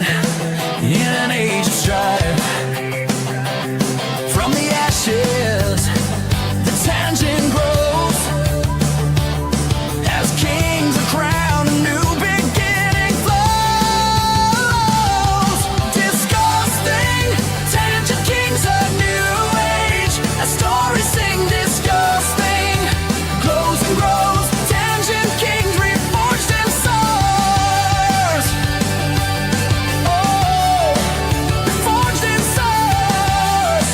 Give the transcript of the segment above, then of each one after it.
dead in an age of strife. From the ashes, the tangent grows as kings are crowned, a new beginning flows. Disgusting, tangent kings, a new age, as stories sing. Disgusting, glows and grows, tangent kings reforged in stars. Oh, reforged in stars.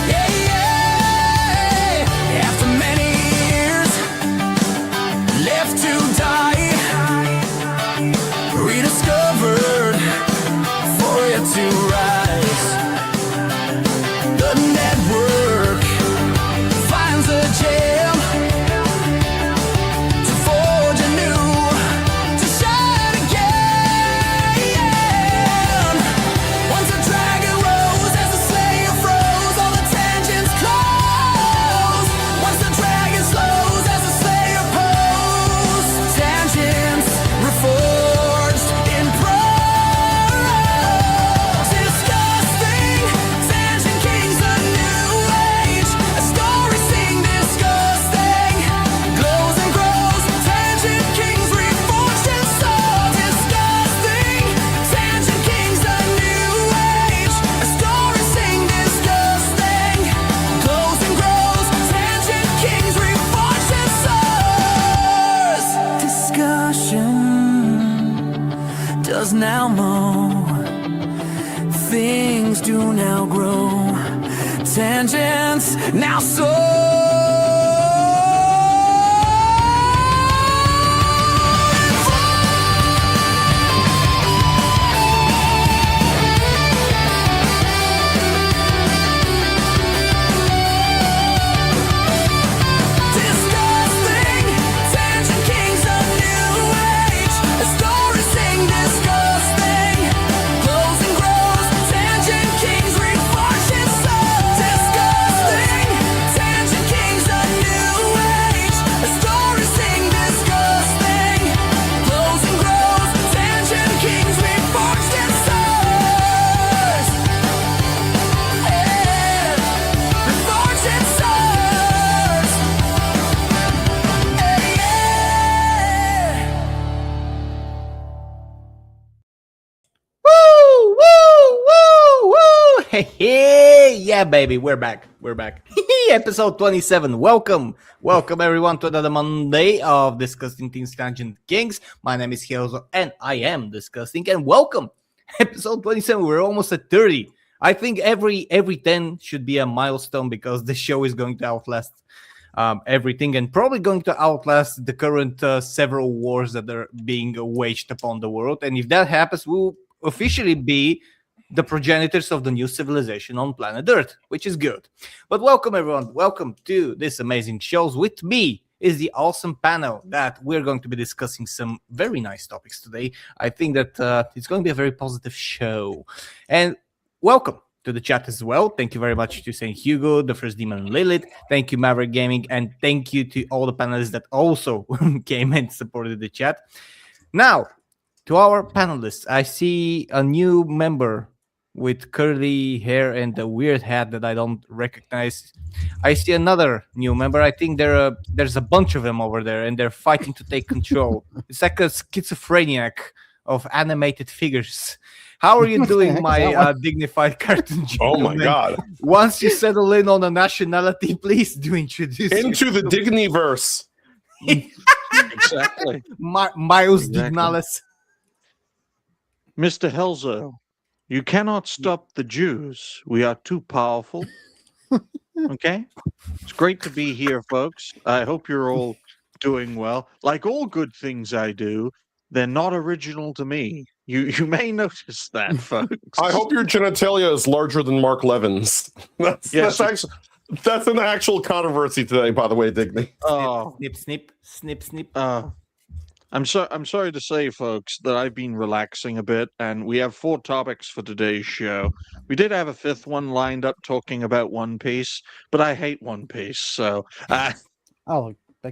Yeah, yeah. After many years left to die, rediscovered for it to rise. The network finds a gem to forge anew, to shine again. Once a dragon rose, as the slayer froze, all the tangents close. Once the dragon slows, as the slayer pose, tangents reforged in prose. Disgusting, tangent kings, a new age, a story sing. Disgusting, glows and grows, tangent kings reforged in soul. Disgusting, tangent kings, a new age, a story sing. Disgusting, glows and grows, tangent kings reforged in souls. Discussion does now mow, things do now grow, tangents now soar. Disgusting, tangent kings, a new age, a story sing. Disgusting, glows and grows, tangent kings reforged in soul. Disgusting, tangent kings, a new age, a story sing. Disgusting, glows and grows, tangent kings reforged in souls. Yeah, reforged in souls. Woo! Woo! Woo! Woo! Hey, hey! Yeah, baby, we're back. We're back. Episode 27. Welcome. Welcome, everyone, to another Monday of Discussing Things Tangent Kings. My name is Hyozo, and I am discussing. And welcome. Episode 27. We're almost at 30. I think every 10 should be a milestone because the show is going to outlast everything and probably going to outlast the current several wars that are being waged upon the world. And if that happens, we'll officially be the progenitors of the new civilization on planet Earth, which is good. But welcome, everyone. Welcome to this amazing show. With me is the awesome panel that we're going to be discussing some very nice topics today. I think that it's going to be a very positive show. And welcome to the chat as well. Thank you very much to Saint Hugo, the First Demon Lilith. Thank you, Maverick Gaming. And thank you to all the panelists that also came and supported the chat. Now, to our panelists, I see a new member with curly hair and a weird hat that I don't recognize. I see another new member. I think there's a bunch of them over there, and they're fighting to take control. It's like a schizophrenic of animated figures. How are you doing, my dignified cartoon gentleman? Oh my God. Once you settle in on a nationality, please do introduce Into the Digniverse. Exactly. Miles Exactly. Dignalis. Mr. Helzo, you cannot stop the Jews. We are too powerful. Okay? It's great to be here, folks. I hope you're all doing well. Like all good things I do, they're not original to me. You may notice that, folks. I hope your genitalia is larger than Mark Levin's. That's an actual controversy today, by the way, Digny. Oh, Snip. I'm sorry to say, folks, that I've been relaxing a bit, and we have 4 topics for today's show. We did have a 5th one lined up talking about One Piece, but I hate One Piece, so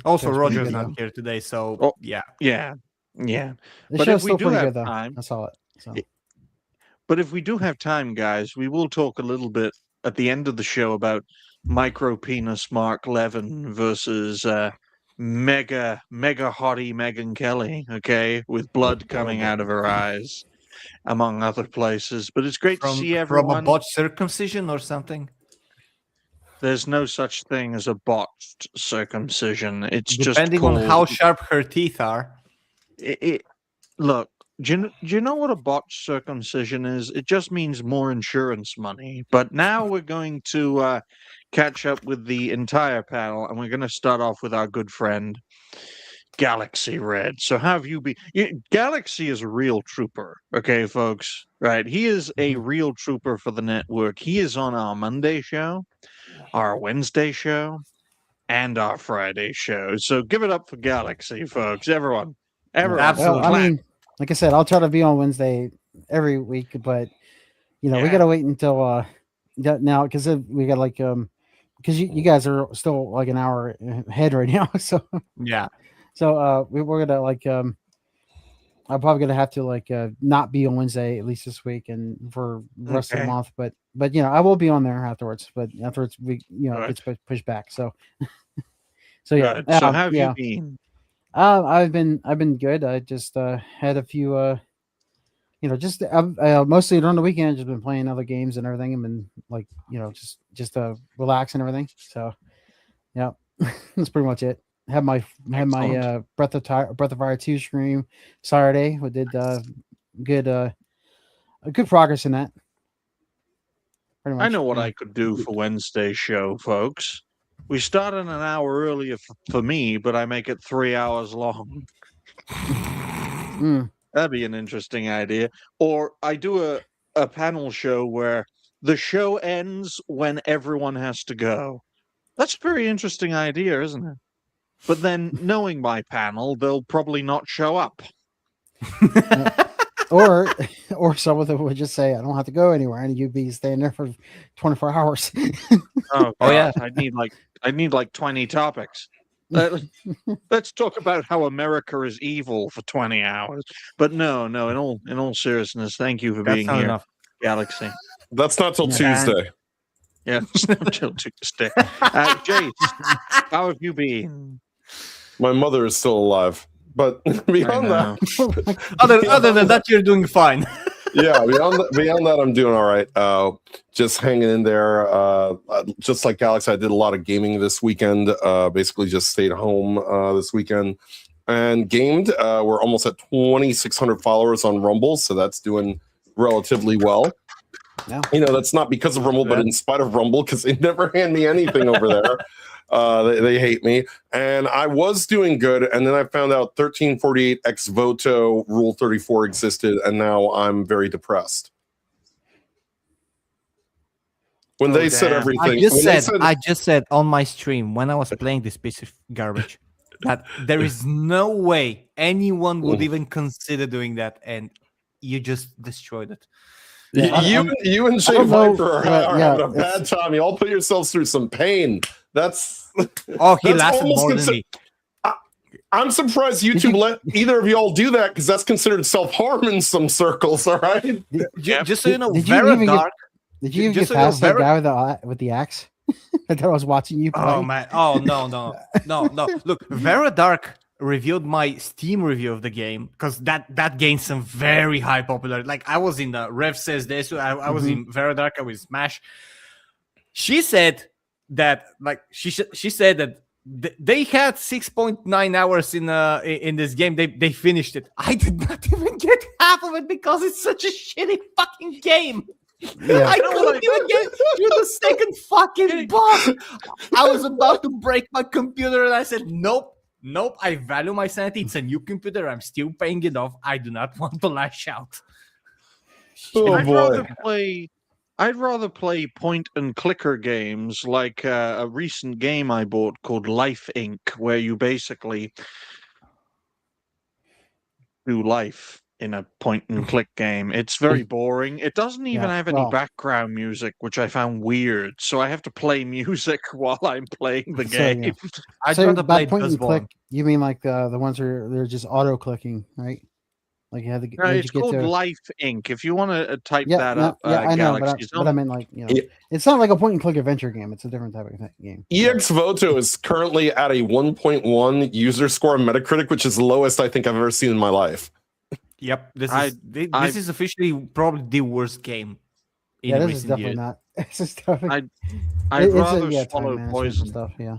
Also, Roger's not here today, so yeah. Yeah. The But show's if we still do pretty have good, though. time, I saw it. So but if we do have time, guys, we will talk a little bit at the end of the show about micro penis Mark Levin versus mega hottie Megan Kelly. Okay, with blood coming out of her eyes, among other places. But it's great to see from a everyone. botched circumcision or something. There's no such thing as a botched circumcision. It's Depending just on called. how sharp her teeth are. Look, do you know what a botched circumcision is? It just means more insurance money. But now we're going to catch up with the entire panel, and we're going to start off with our good friend, Galaxy Red. So how have you been? Galaxy is a real trooper, okay, folks? Right? He is a real trooper for the network. He is on our Monday show, our Wednesday show, and our Friday show. So give it up for Galaxy, folks. Everyone. Absolutely. Well, I mean, like I said, I'll try to be on Wednesday every week, but we Yeah. gotta wait until now because we got like because you guys are still like an hour ahead right now, so Yeah. we're gonna like I'm probably gonna have to like not be on Wednesday at least this week and for the rest of the Okay. month, but I will be on there afterwards. But afterwards we Good. gets pushed back. So so yeah. Good. So how have you been? I've been good. I just had a few just mostly during the weekend just been playing other games and everything and been like just relax and everything. So yeah, that's pretty much it. Had my Excellent. Breath of Fire 2 stream Saturday. We did good good progress in that. Pretty much. I know what yeah. I could do for Wednesday's show, folks. We start an hour earlier for me, but I make it 3 hours long. Mm. That'd be an interesting idea. Or I do a panel show where the show ends when everyone has to go. That's a very interesting idea, isn't it? But then, knowing my panel, they'll probably not show up. Or some of them would just say, I don't have to go anywhere, and you'd be staying there for 24 hours. Oh, Oh, yeah. God, I need like 20 topics. Let's talk about how America is evil for 20 hours. But no, in all seriousness, thank you for That's being not here, enough. Galaxy. That's not till Yeah. Tuesday. Yeah, until Tuesday. Jace, how have you been? My mother is still alive. But beyond that, Other than that, you're doing fine. yeah, beyond that, I'm doing all right. Just hanging in there. Just like Alex, I did a lot of gaming this weekend. Basically, just stayed home this weekend and gamed. We're almost at 2,600 followers on Rumble, so that's doing relatively well. Yeah. That's not because of Rumble, but in spite of Rumble, because they never hand me anything over there. They hate me. And I was doing good, and then I found out 1348 ex voto Rule 34 existed, and now I'm very depressed. When they said damn. everything, I just said on my stream when I was playing this piece of garbage that there is no way anyone would even consider doing that, and you just destroyed it. Yeah, you and Jay don't know, Viper are yeah, having a bad time. You all put yourselves through some pain. That's Oh, he that's lasted almost more than me. I'm surprised YouTube let either of y'all do that because that's considered self-harm in some circles. All right. Just so you know, Did you Vera even get- Dark. Did you Just get so you know, past that Vera- guy with the axe? That I was watching you play. Oh man! Oh no! Look, Vera Dark reviewed my Steam review of the game because that gained some very high popularity. Like I was in the Rev says this. I was in Vera Dark. I was Smash. She said that she said that they had 6.9 hours in this game. They finished it. I did not even get half of it because it's such a shitty fucking game. Yeah. I couldn't even get through the second fucking boss. I was about to break my computer and I said, nope. I value my sanity. It's a new computer. I'm still paying it off. I do not want to lash out. Oh I'd rather play point and clicker games like a recent game I bought called Life Inc., where you basically do life. in a point and click game. It's very boring. It doesn't even Yeah, have any well- background music, which I found weird. So I have to play music while I'm playing the So, game. yeah. I'd So rather by play point and click, Dustborn. you mean like the ones where they're just auto clicking, right? Like you had to. No, once it's you get called to, Life Inc. If you want to type yeah, that no, up, yeah, I know, but Galaxy, I meant like Yeah. it's not like a point and click adventure game. It's a different type of game. EX Voto is currently at a 1.1 user score on Metacritic, which is the lowest I think I've ever seen in my life. Yep, this I- is this I- is officially probably the worst game in Yeah, this is recent definitely years. not. This is definitely. I'd it's rather time swallow management and poison. stuff. Yeah.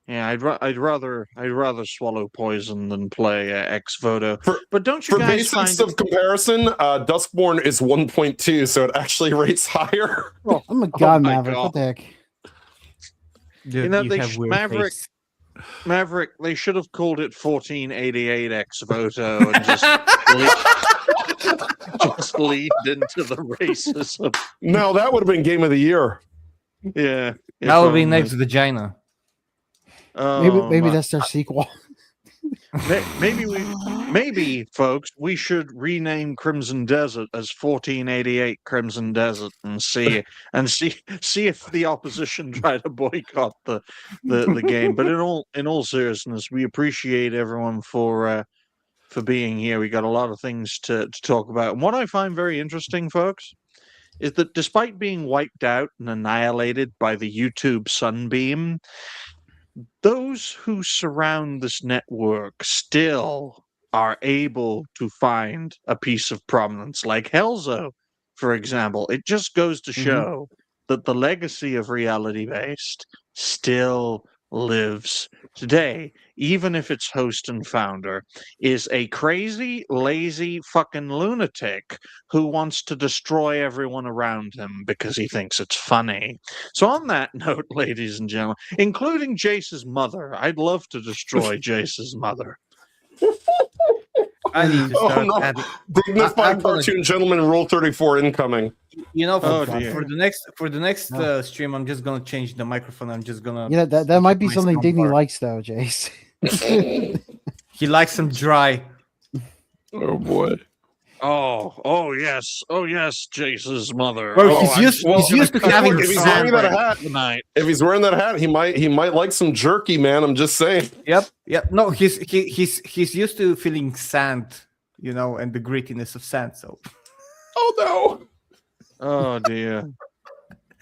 Yeah, I'd rather swallow poison than play Ex Voto. For- But don't you For guys find basis of comparison, Duskborn is 1.2, so it actually rates higher. Oh my God, my Maverick! God. What the heck? Dude, know, you they have sh- weird Maverick- taste. Maverick? They should have called it 1488 Ex Voto and just just lead into the racism. No, that would have been game of the year. Yeah, That would be probably. next vagina. Maybe my- that's their sequel. Maybe folks, we should rename Crimson Desert as 1488 Crimson Desert and see if the opposition try to boycott the game. But in all seriousness, we appreciate everyone for being here. We got a lot of things to talk about. And what I find very interesting, folks, is that despite being wiped out and annihilated by the YouTube sunbeam, those who surround this network still are able to find a piece of prominence, like Helzo, for example. It just goes to show that the legacy of Reality Based still lives today, even if its host and founder is a crazy, lazy fucking lunatic who wants to destroy everyone around him because he thinks it's funny. So on that note, ladies and gentlemen, including Jace's mother, I'd love to destroy Jace's mother. I need to Oh, start no. adding. Dignified I'm gonna- cartoon gentleman rule 34 incoming. You know, Oh, for, dear. for the next No. Stream, I'm just gonna change the microphone. I'm just gonna. You know that might be my something Digny soundbar. likes though, Jace. He likes some dry. Oh boy. Oh yes, Jace's mother. Well, Oh, he's I'm used- well, he's used to gonna having cover if he's the wearing that sound hat- tonight. If he's wearing that hat, he might like some jerky, man. I'm just saying. Yep. No, he's used to feeling sand, you know, and the grittiness of sand. So Oh no. Oh dear.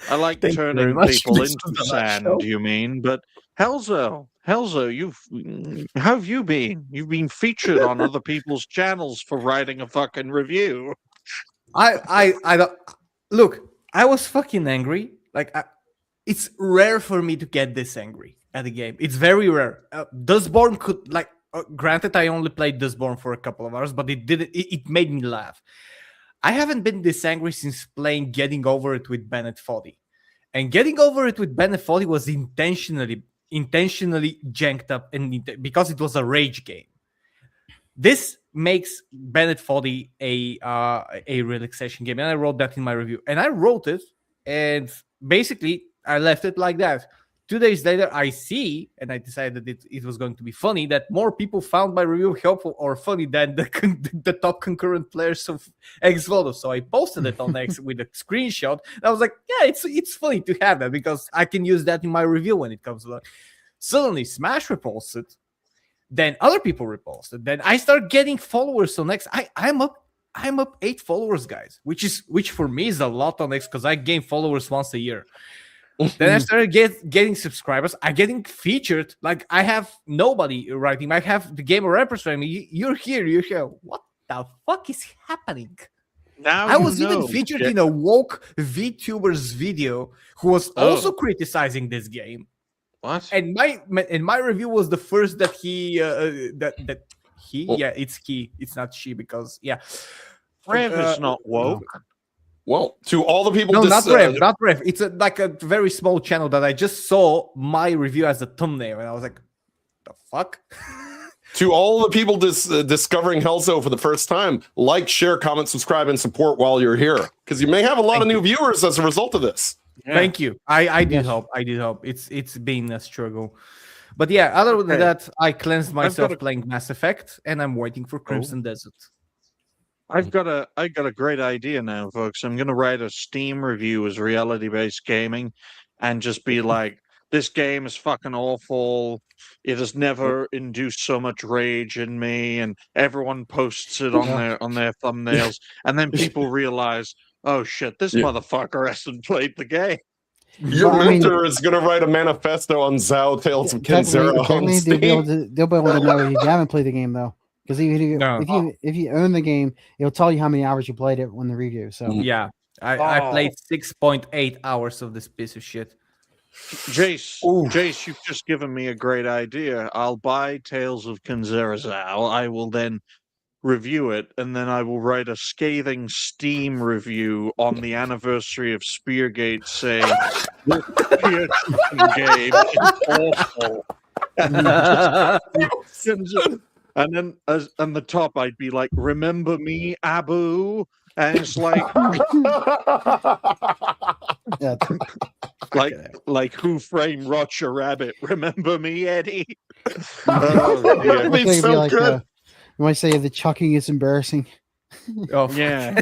I like Thank you very turning much. people This into was the last sand, show. you mean? But Helzo, how have you been? You've been featured on other people's channels for writing a fucking review. I don't look. I was fucking angry. Like, it's rare for me to get this angry at a game. It's very rare. Dustborn could like. Granted, I only played Dustborn for a couple of hours, but it made me laugh. I haven't been this angry since playing Getting Over It with Bennett Foddy. And Getting Over It with Bennett Foddy was intentionally janked up because it was a rage game. This makes Bennett Foddy a relaxation game. And I wrote that in my review. And I wrote it, and basically I left it like that. 2 days later, I see, and I decided it was going to be funny, that more people found my review helpful or funny than the top concurrent players of X-Voto. So I posted it on X with a screenshot. And I was like, yeah, it's funny to have that because I can use that in my review when it comes along. Suddenly, Smash reposted. Then other people reposted. Then I start getting followers on X. I'm up 8 followers, guys, which for me is a lot on X because I gain followers once a year. Then I started getting subscribers. I'm getting featured. Like, I have nobody writing. I have the gamer rappers writing me. You're here. What the fuck is happening? Now I was you even know, featured Jack. in a woke VTuber's video who was also criticizing this game. What? And my review was the first that he that he Well- yeah, it's he. It's not she because yeah. Rev is not woke. Well, to all the people, No, dis- not Rev. It's like a very small channel that I just saw my review as a thumbnail, and I was like, "The fuck." to all the people discovering Helzo for the first time, like, share, comment, subscribe, and support while you're here, because you may have a lot of new viewers as a result of this. Yeah. Thank you. I did Yes. hope. I did hope. It's been a struggle, but yeah. Other than Okay. that, I cleansed got myself a- playing Mass Effect, and I'm waiting for Crimson Desert. I got a great idea now, folks. I'm gonna write a Steam review as reality-based gaming, and just be like, "This game is fucking awful. It has never induced so much rage in me," and everyone posts it on their thumbnails, and then people realize, "Oh shit, this Yeah. motherfucker hasn't played the game." Your Well, I mean- mentor is going to write a manifesto on Zao Tales of Kenzera on Technically, Steam. they'll be able to know if you haven't played the game though, because No. if you own the game, it'll tell you how many hours you played it when the review. So Yeah, I played 6.8 hours of this piece of shit. Jace, you've just given me a great idea. I'll buy Tales of Kenzera. I will then review it, and then I will write a scathing Steam review on the anniversary of Speargate, saying this peer cheating game is awful. And then, on the top, I'd be like, "Remember me, Abu?" And it's like, yeah, like Who Framed Roger Rabbit? Remember me, Eddie? Oh, dear. I think it'd be so like good. you might say the chucking is embarrassing. Oh, Yeah.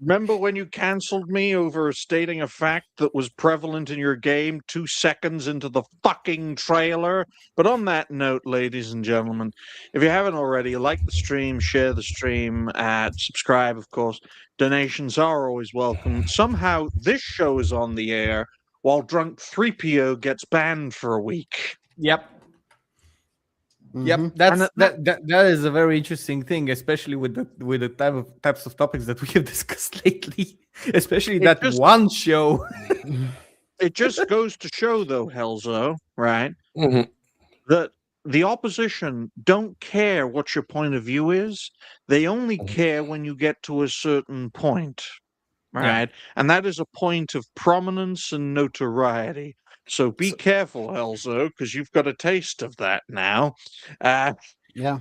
Remember when you canceled me over stating a fact that was prevalent in your game 2 seconds into the fucking trailer? But on that note, ladies and gentlemen, if you haven't already, like the stream, share the stream, subscribe, of course. Donations are always welcome. Somehow this show is on the air while Drunk 3PO gets banned for a week. Yep. Mhm. Yep, that is a very interesting thing, especially with the types of topics that we have discussed lately. Especially that one show. It just goes to show, though, Helzo, right, Mhm. that the opposition don't care what your point of view is. They only care when you get to a certain point, right? And that is a point of prominence and notoriety. So be careful, Helzo, because you've got a taste of that now. Yeah,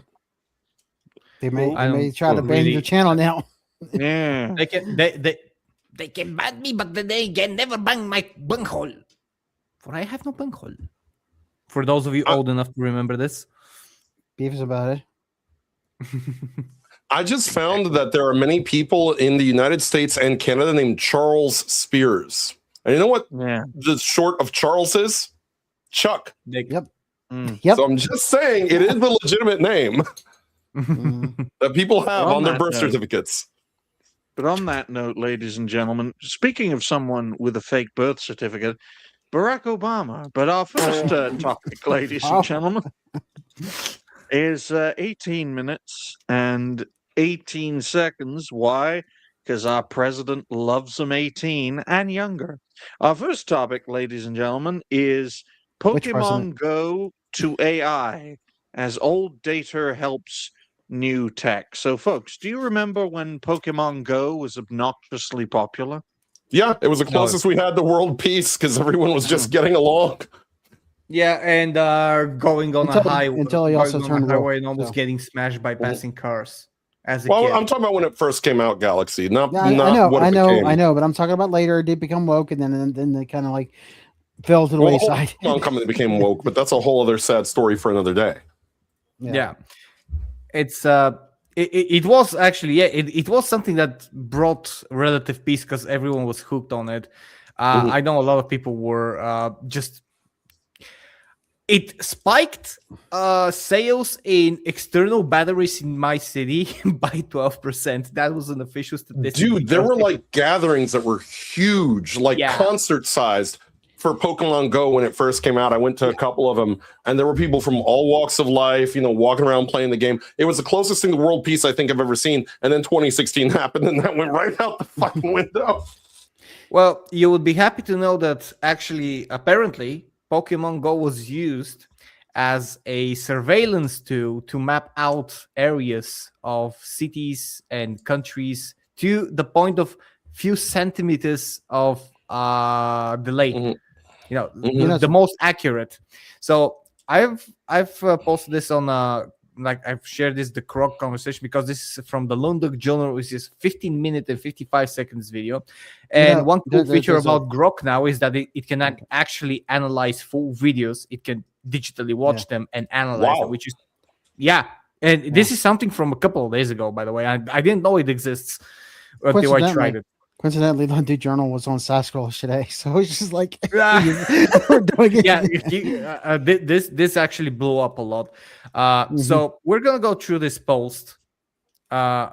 they I may don't try to ban really- your channel now. Yeah. They can ban me, but they can never ban my bunghole. For I have no bunghole. For those of you old enough to remember this. Beefs about it. I just found that there are many people in the United States and Canada named Charles Spears. And you know what Yeah. the short of Charles is? Chuck. Yep. So I'm just saying it is a legitimate name Mhm. that people have On on their that birth note- certificates. But on that note, ladies and gentlemen, speaking of someone with a fake birth certificate, Barack Obama. But our first topic, ladies and gentlemen, is 18 minutes and 18 seconds. Why? Because our president loves them 18 and younger. Our first topic, ladies and gentlemen, is Which Pokemon president? Go to AI as old data helps new tech. So, folks, do you remember when Pokemon Go was obnoxiously popular? Yeah, it was the closest we had to world peace because everyone was just getting along. Yeah, and going on a highway, until he also going on a turned woke, highway and almost so. getting smashed by passing cars as a Well, kid. I'm talking about when it first came out, Galaxy, not Yeah, not what it became. I know, but I'm talking about later. It did become woke, and then they kind of like fell to the Well, wayside. Pokemon Company became woke, but that's a whole other sad story for another day. Yeah. It's it was actually it was something that brought relative peace because everyone was hooked on it. I know a lot of people were just it spiked sales in external batteries in my city by 12%. That was an official statistic. Dude, there because were like gatherings that were huge, like Yeah. concert sized for Pokemon Go when it first came out. I went to a couple of them, and there were people from all walks of life, you know, walking around playing the game. It was the closest thing to world peace I think I've ever seen. And then 2016 happened, and that went right out the fucking window. Well, you would be happy to know that actually, apparently, Pokemon Go was used as a surveillance tool to map out areas of cities and countries to the point of few centimeters of delay. Mhm. You know, Mhm. the most accurate. So I've posted this on like I've shared this the Croc conversation because this is from the Lunduk Journal, which is 15 minute and 55 seconds video. And Yeah, one cool feature there's about Grok now is that it can actually analyze full videos. It can digitally watch them and analyze them, which is And this is something from a couple of days ago, by the way. I didn't know it exists until I tried it. Coincidentally, London Journal was on Sasquatch today, so it's just like Ah. we're doing it. Yeah, this actually blew up a lot. So we're gonna go through this post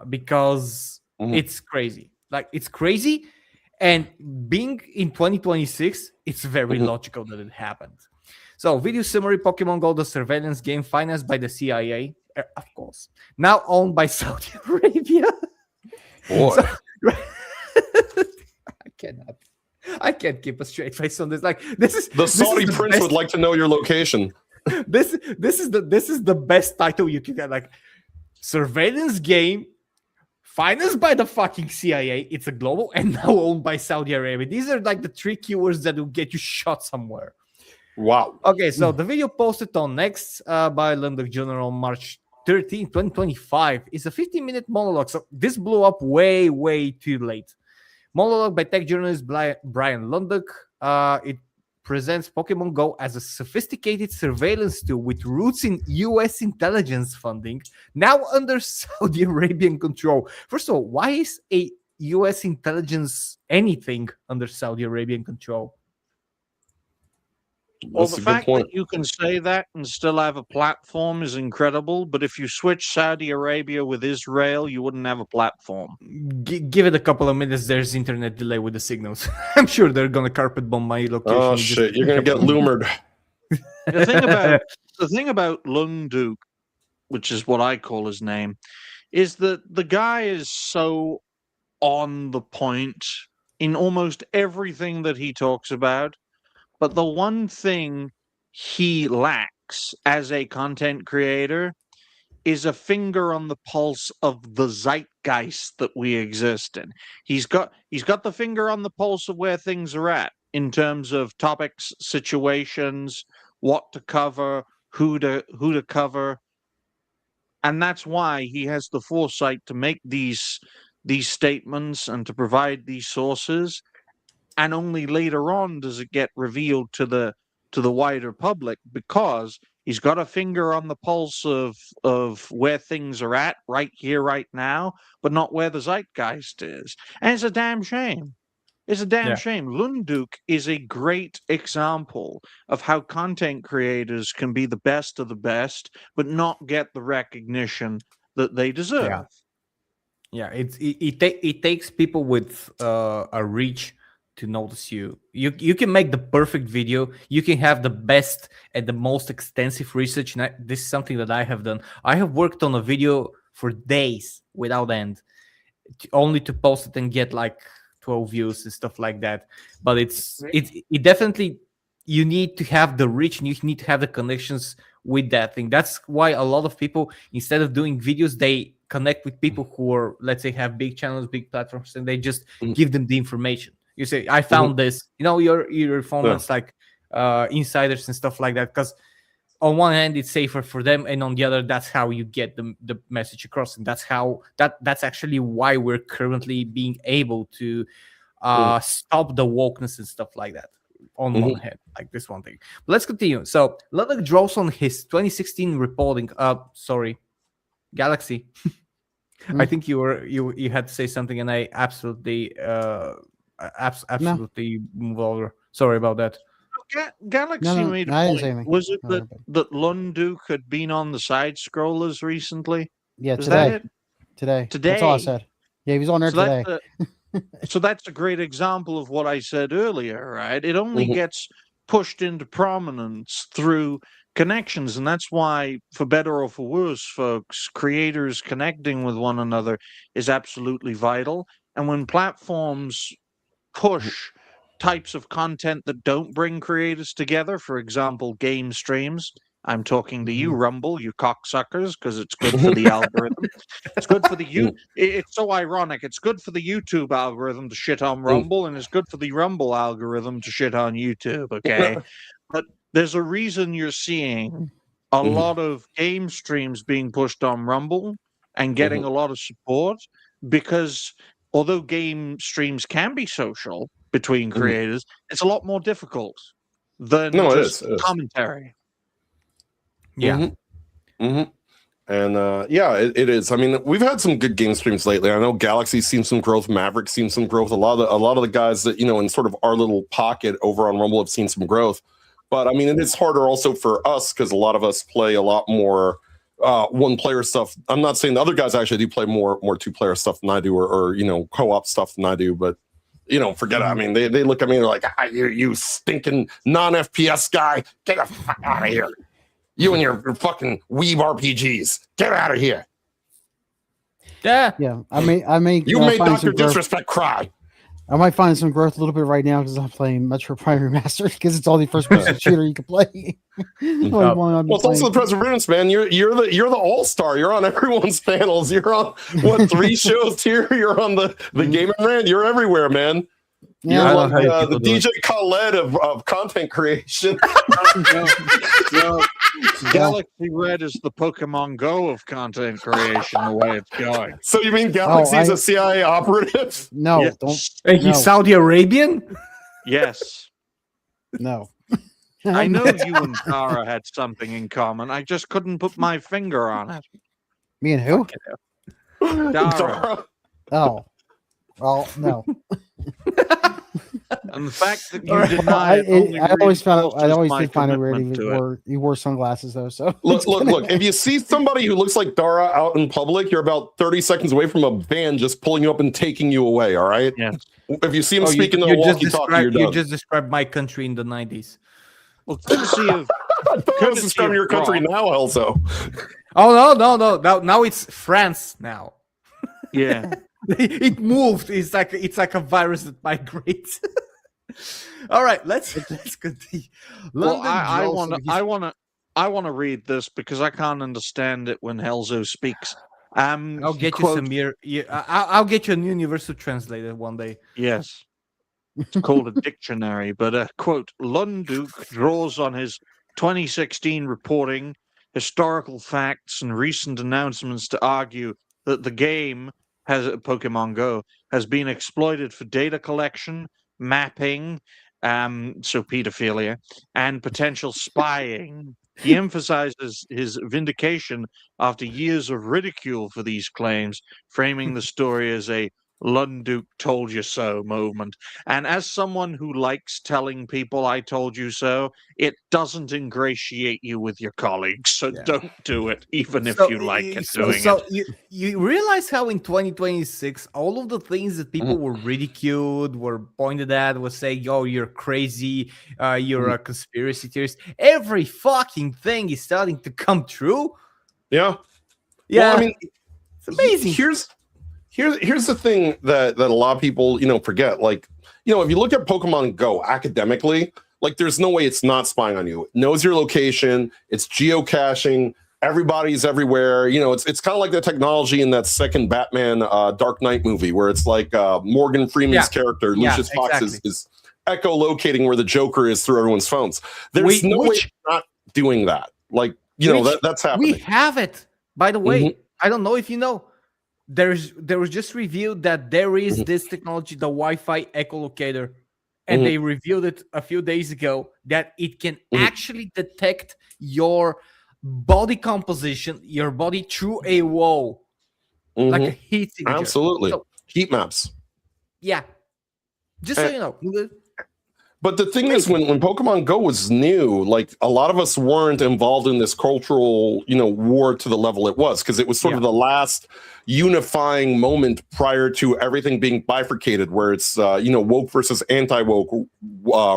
because it's crazy. Like, it's crazy, and being in 2026, it's very logical that it happened. So, video summary: Pokemon Go, the surveillance game financed by the CIA, of course, now owned by Saudi Arabia. Boy. I can't keep a straight face on this. Like, this is The Saudi the prince best- would like to know your location. this is the best title you can get. Like, surveillance game financed by the fucking CIA. It's a global and now owned by Saudi Arabia. These are like the three keywords that will get you shot somewhere. Wow. Okay, so the video posted on Next by London Journal on March 13, 2025 is a 15-minute monologue. So this blew up way too late. Monologue by tech journalist Brian Lunduk. It presents Pokemon Go as a sophisticated surveillance tool with roots in US intelligence funding, now under Saudi Arabian control. First of all, why is a US intelligence anything under Saudi Arabian control? Well, That's the a good fact point. that you can say that and still have a platform is incredible. But if you switch Saudi Arabia with Israel, you wouldn't have a platform. Give it a couple of minutes. There's internet delay with the signals. I'm sure they're gonna carpet bomb my location. Oh in just shit! You're a gonna get couple of- loomered. The thing about Lunduk, which is what I call his name, is that the guy is so on the point in almost everything that he talks about. But the one thing he lacks as a content creator is a finger on the pulse of the zeitgeist that we exist in. He's got the finger on the pulse of where things are at in terms of topics, situations, what to cover, who to cover. And that's why he has the foresight to make these statements and to provide these sources. And only later on does it get revealed to the wider public, because he's got a finger on the pulse of where things are at right here, right now, but not where the zeitgeist is. And it's a damn shame. It's a damn Yeah. shame. Lunduk is a great example of how content creators can be the best of the best, but not get the recognition that they deserve. Yeah, it takes people with a reach to notice you. You can make the perfect video. You can have the best and the most extensive research. And this is something that I have done. I have worked on a video for days without end, only to post it and get like 12 views and stuff like that. But it definitely, you need to have the reach and you need to have the connections with that thing. That's why a lot of people, instead of doing videos, they connect with people who are, let's say, have big channels, big platforms, and they just give them the information. You say, I found this, your phone is like insiders and stuff like that. Because on one hand, it's safer for them, and on the other, that's how you get the message across. And that's that's actually why we're currently being able to stop the wokeness and stuff like that. On one hand, like this one thing. But let's continue. So Ludwig draws on his 2016 reporting. Sorry, Galaxy. I think you had to say something, and I absolutely move over. Sorry about that. Galaxy made a I didn't point. say anything. Was it No, that Lunduk had been on the side scrollers recently? Yeah, Was today. that it? Today. That's all I said. Yeah, he was on there today. So that's a great example of what I said earlier, right? It only gets pushed into prominence through connections, and that's why, for better or for worse, folks, creators connecting with one another is absolutely vital. And when platforms push types of content that don't bring creators together, for example, game streams, I'm talking to you, Rumble, you cocksuckers, because it's good for the algorithm. It's good for the It's so ironic. It's good for the YouTube algorithm to shit on Rumble, and it's good for the Rumble algorithm to shit on YouTube. Okay, but there's a reason you're seeing a lot of game streams being pushed on Rumble and getting a lot of support, because although game streams can be social between creators, it's a lot more difficult than just it is. commentary. Yeah. And yeah, it is. I mean, we've had some good game streams lately. I know Galaxy's seen some growth, Maverick's seen some growth. A lot of the guys that in sort of our little pocket over on Rumble have seen some growth. But I mean, it is harder also for us because a lot of us play a lot more one-player stuff. I'm not saying the other guys actually do play more two-player stuff than I do, or co-op stuff than I do. But forget it. I mean, they look at me and they're like, you stinking non-FPS guy, get the fuck out of here. You and your fucking weeb RPGs, get out of here. Yeah. I may. You made Dr. Disrespect cry. I might find some growth a little bit right now because I'm playing Metro Prime Remastered because it's all the first-person shooter you can play. Well, it's also the Perseverance, man. You're the all-star. You're on everyone's panels. You're on 3 shows here. You're on the Gaming Rant. You're everywhere, man. Yeah, You're like the DJ Khaled of content creation. No, Galaxy Red is the Pokemon Go of content creation, the way it's going. So you mean Galaxy's a CIA operative? No, Yes. don't. And he's Saudi Arabian? Yes. No. I know you and Tara had something in common. I just couldn't put my finger on it. Me and who? Tara. Oh. Well, no. And the fact that you deny it I always found it. I always my did find it weird. commitment to He wore sunglasses though. So Look. If you see somebody who looks like Dara out in public, you're about 30 seconds away from a van just pulling you up and taking you away. All right. Yeah. If you see him speaking to the walkie-talkie, you're done. You just described my country in the 90s. Well, courtesy of This is from your country now, also. Oh no! Now it's France now. yeah. It moved. It's like a virus that migrates. All right, let's continue. Well, London I want to read this because I can't understand it when Helzo speaks. I'll get quote, I'll get you a universal translator one day. Yes. It's called a dictionary, but quote, Lunduk draws on his 2016 reporting, historical facts, and recent announcements to argue that the game Pokemon Go has been exploited for data collection, mapping, so pedophilia, and potential spying. He emphasizes his vindication after years of ridicule for these claims, framing the story as a Lunduk told you so moment. And as someone who likes telling people I told you so, it doesn't ingratiate you with your colleagues. So don't do it, even if you like it doing it. So you realize how in 2026, all of the things that people were ridiculed, were pointed at, was saying, "Oh, you're crazy, you're a conspiracy theorist." Every fucking thing is starting to come true. Yeah. Yeah, Well, I mean, it's amazing. Here's the thing that a lot of people forget. Like, if you look at Pokemon Go academically, like there's no way it's not spying on you. It knows your location. It's geocaching. Everybody's everywhere. It's kind of like the technology in that second Batman Dark Knight movie where it's like Morgan Freeman's character, Lucius Fox, is echolocating where the Joker is through everyone's phones. There's no way it's not doing that. Like, that's happening. We have it. By the way, I don't know if you know. There was just revealed that there is this technology, the Wi-Fi echolocator, and they revealed it a few days ago that it can actually detect your body composition, your body through a wall, like a heat signature. Absolutely, so, heat maps. Yeah, just so you know. But the thing is, when Pokemon Go was new, like a lot of us weren't involved in this cultural, war to the level it was, because it was sort of the last unifying moment prior to everything being bifurcated, where it's woke versus anti-woke,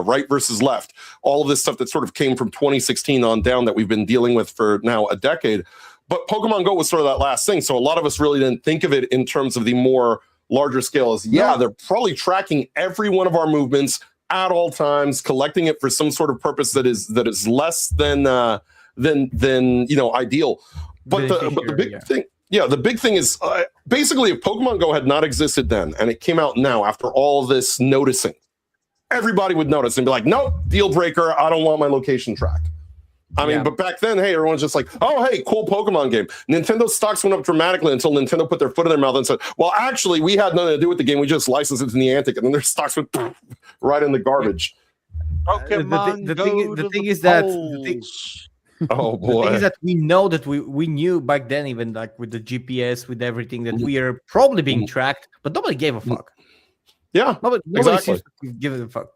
right versus left, all of this stuff that sort of came from 2016 on down that we've been dealing with for now a decade. But Pokemon Go was sort of that last thing, so a lot of us really didn't think of it in terms of the more larger scale as they're probably tracking every one of our movements at all times, collecting it for some sort of purpose that is less than ideal. But the big thing, the big thing is basically if Pokemon Go had not existed then and it came out now after all this noticing, everybody would notice and be like, nope, deal breaker, I don't want my location tracked. I mean, but back then, hey, everyone's just like, oh, hey, cool Pokemon game. Nintendo stocks went up dramatically until Nintendo put their foot in their mouth and said, well, actually, we had nothing to do with the game. We just licensed it to Niantic. And then their stocks went right in the garbage. Pokemon the thing is that Oh The thing is boy. that we know that we knew back then, even like with the GPS, with everything, that we are probably being tracked, but nobody gave a fuck. Yeah, Nobody exactly. seems to give a fuck.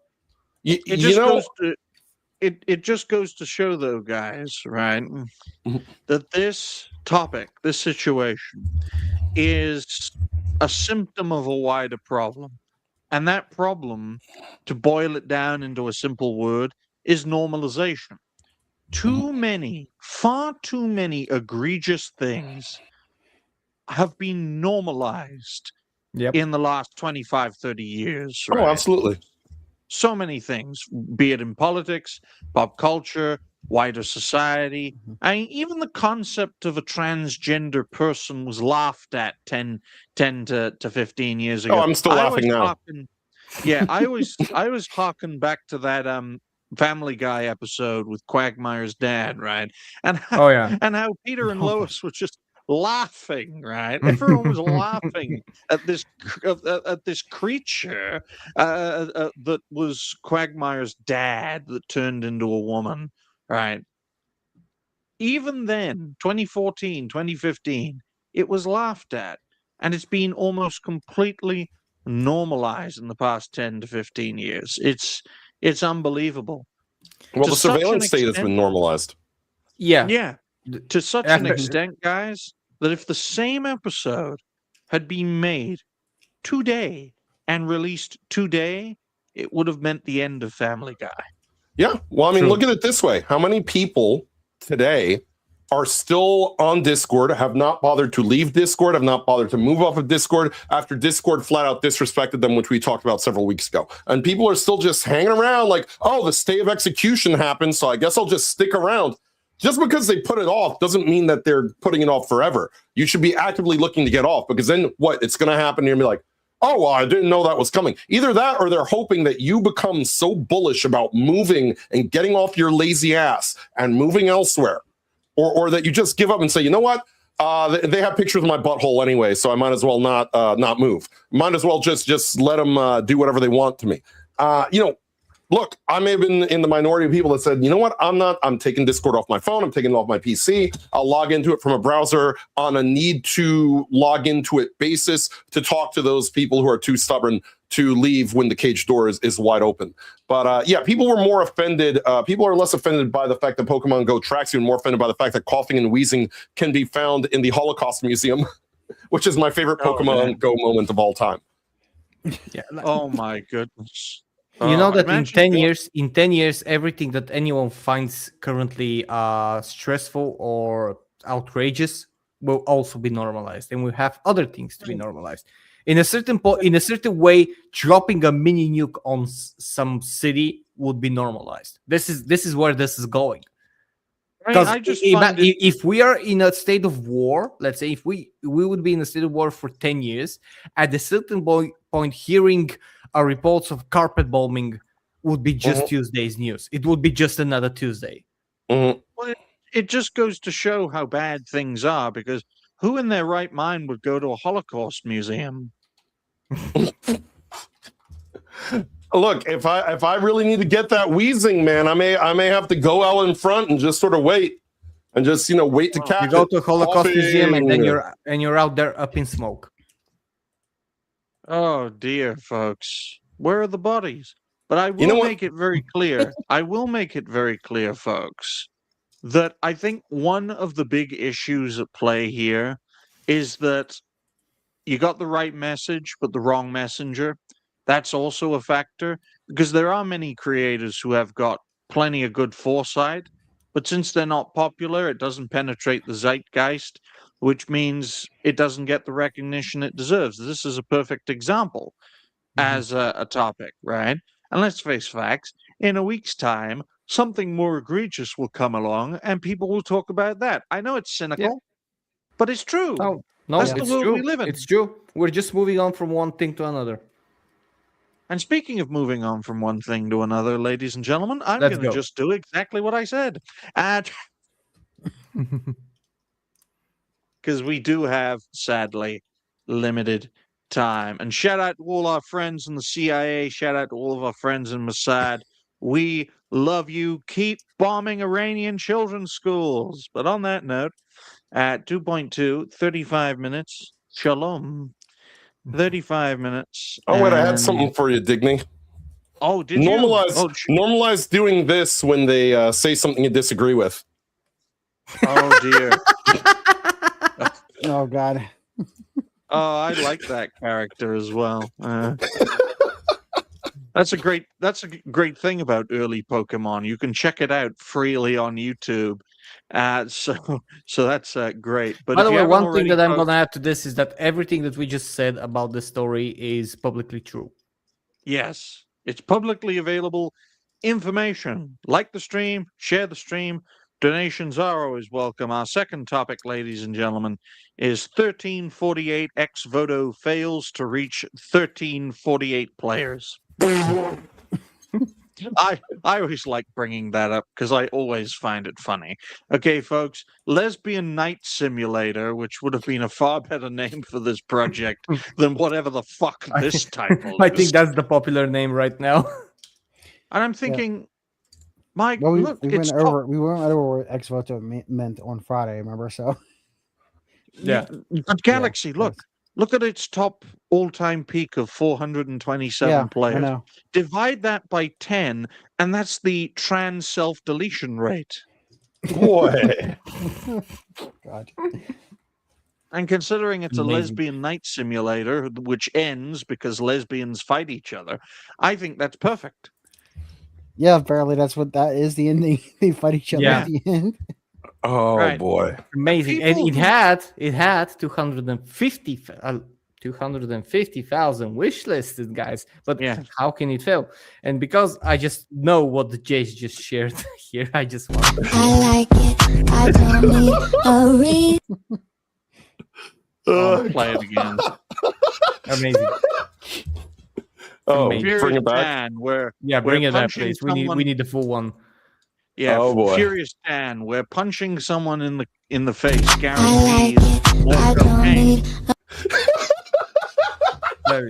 You, It you just know, goes to it just goes to show, though, guys, right, that this topic, this situation, is a symptom of a wider problem. And that problem, to boil it down into a simple word, is normalization. Too many, far too many egregious things have been normalized Yep. in the last 25, 30 years, oh, right? absolutely. So many things, be it in politics, pop culture, wider society. I mean, even the concept of a transgender person was laughed at 10 to 15 years Oh, ago. I'm still I always laughing now. hearken, yeah, I always hearken back to that Family Guy episode with Quagmire's dad, right? And how, Oh yeah. and how Peter and Lois were just laughing, right? Everyone was laughing at this creature that was Quagmire's dad that turned into a woman, right? Even then, 2014, 2015, it was laughed at, and it's been almost completely normalized in the past 10 to 15 years. It's unbelievable. Well, To the such an surveillance state has extent, been normalized. Yeah. yeah, Th- to such an After extent, guys, that if the same episode had been made today and released today, it would have meant the end of Family Guy. Yeah. Well, I mean, True. look at it this way. How many people today are still on Discord, have not bothered to leave Discord, have not bothered to move off of Discord after Discord flat out disrespected them, which we talked about several weeks ago. And people are still just hanging around like, oh, the stay of execution happened, so I guess I'll just stick around. Just because they put it off doesn't mean that they're putting it off forever. You should be actively looking to get off, because then what? It's going to happen. You're going to be like, oh, well, I didn't know that was coming. Either that, or they're hoping that you become so bullish about moving and getting off your lazy ass and moving elsewhere. Or that you just give up and say, you know what? They have pictures of my butthole anyway, so I might as well not move. Might as well just let them do whatever they want to me. Look, I may have been in the minority of people that said, you know what? I'm taking Discord off my phone. I'm taking it off my PC. I'll log into it from a browser on a need to log into it basis to talk to those people who are too stubborn to leave when the cage door is wide open. But yeah, people were more offended. People are less offended by the fact that Pokemon Go tracks you, and more offended by the fact that coughing and wheezing can be found in the Holocaust Museum, which is my favorite Pokemon Go moment of all time. yeah. Oh my goodness. You know that imagine in 10 years, everything that anyone finds currently stressful or outrageous will also be normalized, and we have other things to be normalized. In a certain in a certain way, dropping a mini nuke on some city would be normalized. This is where this is going. Because I just find it, if we are in a state of war, let's say if we would be in a state of war for 10 years, at a certain point, hearing reports of carpet bombing would be just Tuesday's news. It would be just another Tuesday. Mhm. well, it just goes to show how bad things are, because who in their right mind would go to a Holocaust museum? Look, if I really need to get that wheezing, man, I may have to go out in front and just sort of wait and just wait to catch You go it. to a Holocaust museum, and then Coughing. you're out there up in smoke. Oh dear, folks. Where are the bodies? But I will You know what? make it very clear. I will make it very clear, folks, that I think one of the big issues at play here is that you got the right message, but the wrong messenger. That's also a factor, because there are many creators who have got plenty of good foresight, but since they're not popular, it doesn't penetrate the zeitgeist, which means it doesn't get the recognition it deserves. This is a perfect example as a topic, right? And let's face facts, in a week's time, something more egregious will come along and people will talk about that. I know it's cynical, but it's true. No, That's the it's world true. we live in. It's true. We're just moving on from one thing to another. And speaking of moving on from one thing to another, ladies and gentlemen, I'm Let's going to go. just do exactly what I said. And because we do have, sadly, limited time. And shout out to all our friends in the CIA. Shout out to all of our friends in Mossad. We Love you. Keep bombing Iranian children's schools. But on that note, at 2.2, 35 minutes. Shalom. 35 minutes. Oh wait, I had and- something for you, Digny. Oh, did you? Normalize doing this when they say something you disagree with. Oh dear. Oh God. Oh, I like that character as well. That's a great thing about early Pokemon. You can check it out freely on YouTube. So that's great. But By if the you way, haven't one thing already, that I'm folks- gonna add to this is that everything that we just said about the story is publicly true. Yes, it's publicly available information. Like the stream, share the stream. Donations are always welcome. Our second topic, ladies and gentlemen, is 1348 ex voto fails to reach 1348 players. I always like bringing that up because I always find it funny. Okay, folks, Lesbian Night Simulator, which would have been a far better name for this project than whatever the fuck this title is. I think that's the popular name right now. And I'm thinking, Mike, Well, look, we it's went over. We went over what ex voto meant on Friday. Remember? So Yeah. But Galaxy, Yeah, look at its top all-time peak of 427 yeah, I players. know. Divide that by 10, and that's the trans self-deletion rate. Boy. God. And considering it's a Amazing. lesbian night simulator, which ends because lesbians fight each other, I think that's perfect. Yeah, apparently that's what that is. The ending. They fight each other Yeah. at the end. Oh Right. boy. Amazing, and People it had 250,000 wish listed, guys. But Yeah. how can it fail? And because I just know what the Jace just shared here, I just want. I like it. I don't need a reason. I'll play it again. Amazing. Oh, Amazing. bring Furious it back. Dan, where Yeah, bring it back, punching please. someone- We need the full one. yeah, Oh, boy. Furious Dan, where punching someone in the face I like guarantees it. more I don't cocaine. need Very.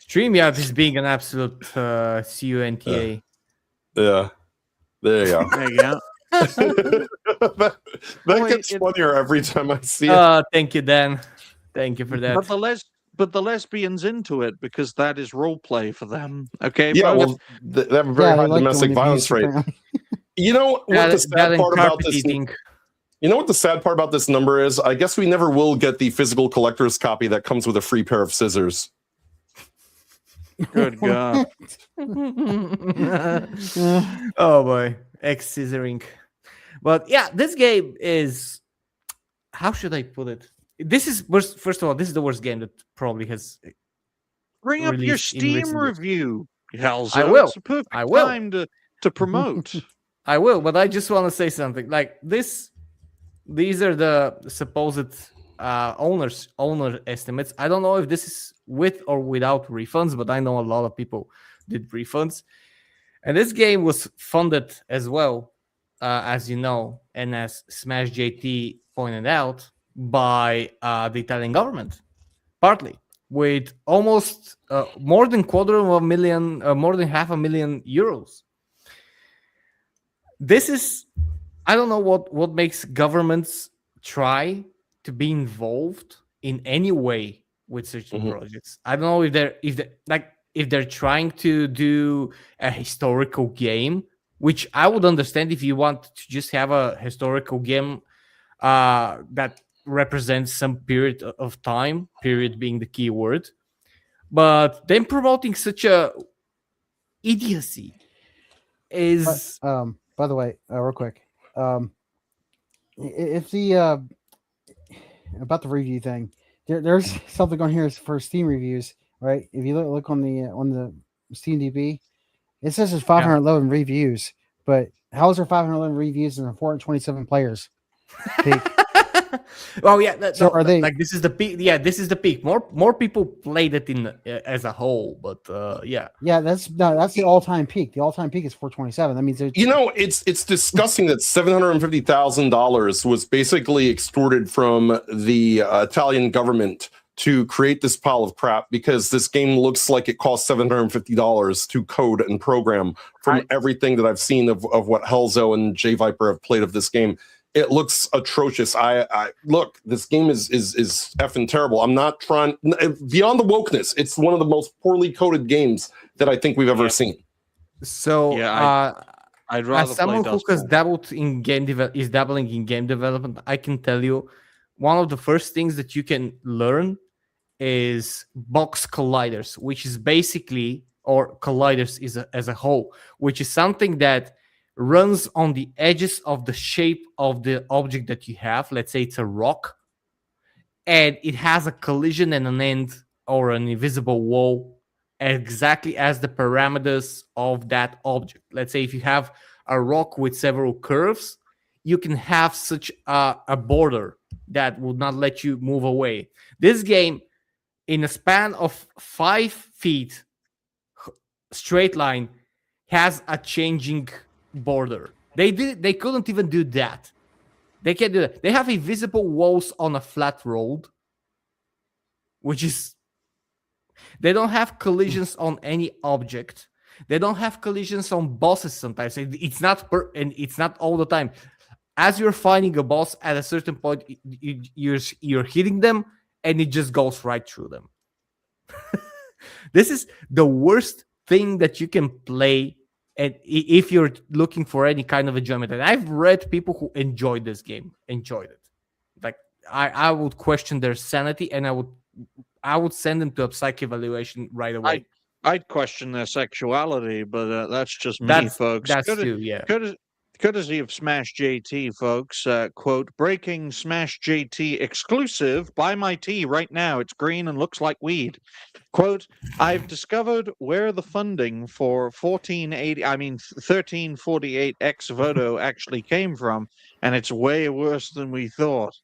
StreamYard is being an absolute CUNTA. Yeah. There you go. There you go. that Boy, gets it- funnier every time I see it. Thank you, Dan. Thank you for that. But the lesbians into it because that is role play for them. Okay, Yeah, folks? well, they have a very Yeah, high they like domestic doing violence abuse, rate. apparently. You know what that, the sad that and part about carpet this? eating. You know what the sad part about this number is? I guess we never will get the physical collector's copy that comes with a free pair of scissors. Good God. Oh boy, X scissoring. But yeah, this game is. How should I put it? This is worst. First of all, this is the worst game that probably has. Bring up your Released in Steam recent years. review, Helzo. I will. It's a perfect I will. time to promote. I will, but I just want to say something. Like this, these are the supposed owner estimates. I don't know if this is with or without refunds, but I know a lot of people did refunds, and this game was funded as well, as you know, and as Smash JT pointed out, by the Italian government, partly with almost more than $250,000, more than €500,000. This is, I don't know what makes governments try to be involved in any way with certain projects. I don't know if they're trying to do a historical game, which I would understand if you want to just have a historical game that represents some period of time, period being the key word. But them promoting such a idiocy is By the way, real quick, if the about the review thing, there's something on here for Steam reviews, right? If you look on the Steam DB, it says there's 511 reviews, but how is there 511 reviews and 427 players? Peak? Oh yeah, So are they- like this is the peak? Yeah, this is the peak. More people played it in as a whole, but yeah. Yeah, that's the all-time peak. The all-time peak is 427. That means You know, it's disgusting that $750,000 was basically extorted from the Italian government to create this pile of crap because this game looks like it costs $750 to code and program from everything that I've seen of what Hellzo and J Viper have played of this game. It looks atrocious. I look, this game is effing terrible. I'm not trying beyond the wokeness. It's one of the most poorly coded games that I think we've ever seen. So I'd rather as someone play who has Dustbowl. dabbled in is dabbling in game development, I can tell you one of the first things that you can learn is box colliders, which is basically, or colliders is as a whole, which is something that runs on the edges of the shape of the object that you have. Let's say it's a rock, and it has a collision and an end or an invisible wall exactly as the parameters of that object. Let's say if you have a rock with several curves, you can have such a border that would not let you move away. This game, in a span of 5 feet straight line, has a changing border. They couldn't even do that. They can't do that. They have invisible walls on a flat road, which is, they don't have collisions on any object. They don't have collisions on bosses sometimes. It's not and it's not all the time. As you're fighting a boss, at a certain point, you're hitting them, and it just goes right through them. This is the worst thing that you can play, and if you're looking for any kind of enjoyment. And I've read people who enjoyed this game, enjoyed it. Like I would question their sanity, and I would send them to a psych evaluation right away. I'd question their sexuality, but that's just me, folks. That's too, yeah. Courtesy of Smash JT, folks. Quote, breaking Smash JT exclusive. Buy my tea right now. It's green and looks like weed. Quote, I've discovered where the funding for 1348 ex voto actually came from, and it's way worse than we thought.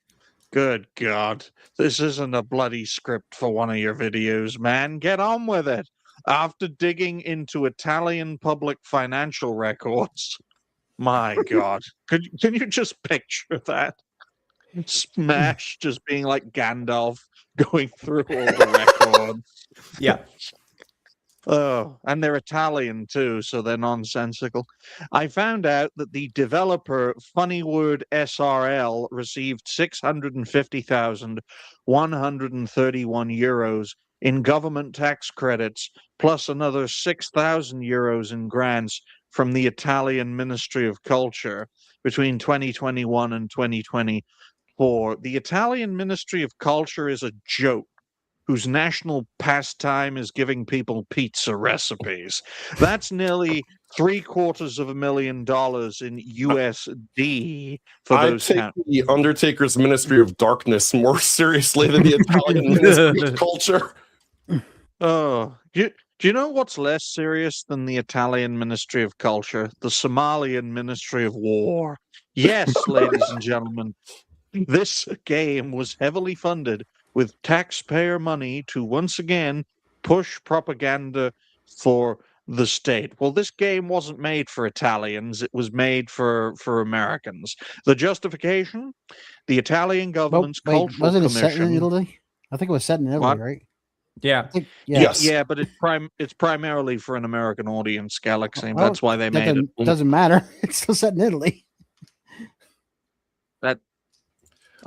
Good God. This isn't a bloody script for one of your videos, man. Get on with it. After digging into Italian public financial records. My God. Can you just picture that? Smash just being like Gandalf going through all the records. Yeah. Oh, and they're Italian too, so they're nonsensical. I found out that the developer Funny Word SRL received 650,131 euros in government tax credits, plus another 6,000 euros in grants from the Italian Ministry of Culture between 2021 and 2024. The Italian Ministry of Culture is a joke whose national pastime is giving people pizza recipes. That's nearly $750,000 in USD for I those take the Undertaker's Ministry of Darkness more seriously than the Italian Ministry of Culture. Oh, do you know what's less serious than the Italian Ministry of Culture? The Somalian Ministry of War. Yes, ladies and gentlemen, this game was heavily funded with taxpayer money to once again push propaganda for the state. Well, this game wasn't made for Italians. It was made for Americans. The justification? The Italian government's cultural wasn't it commission. set in Italy? I think it was set in Italy, What? right? Yeah. I think, Yes. Yeah, but it's primarily for an American audience, Galaxy. Well, That's why they made it. Doesn't matter. It's still set in Italy.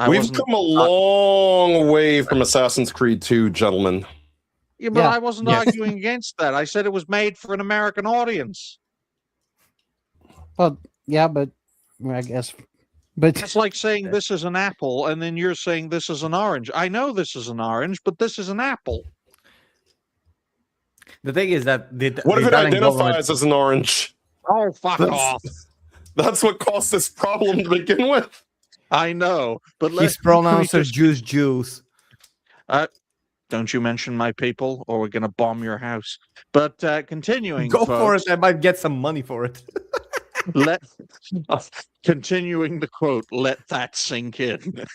We've come a long way from Assassin's Creed 2, gentlemen. Yeah, but Yeah. I wasn't arguing against that. I said it was made for an American audience. Well, yeah, but I guess, but It's like saying this is an apple, and then you're saying this is an orange. I know this is an orange, but this is an apple. The thing is that What if it Italian identifies government- as an orange? Oh, fuck off. That's what caused this problem to begin with. I know, but his pronouns are Jews. Don't you mention my people, or we're going to bomb your house. But continuing, Go for folks, it. I might get some money for it. Continuing the quote, let that sink in.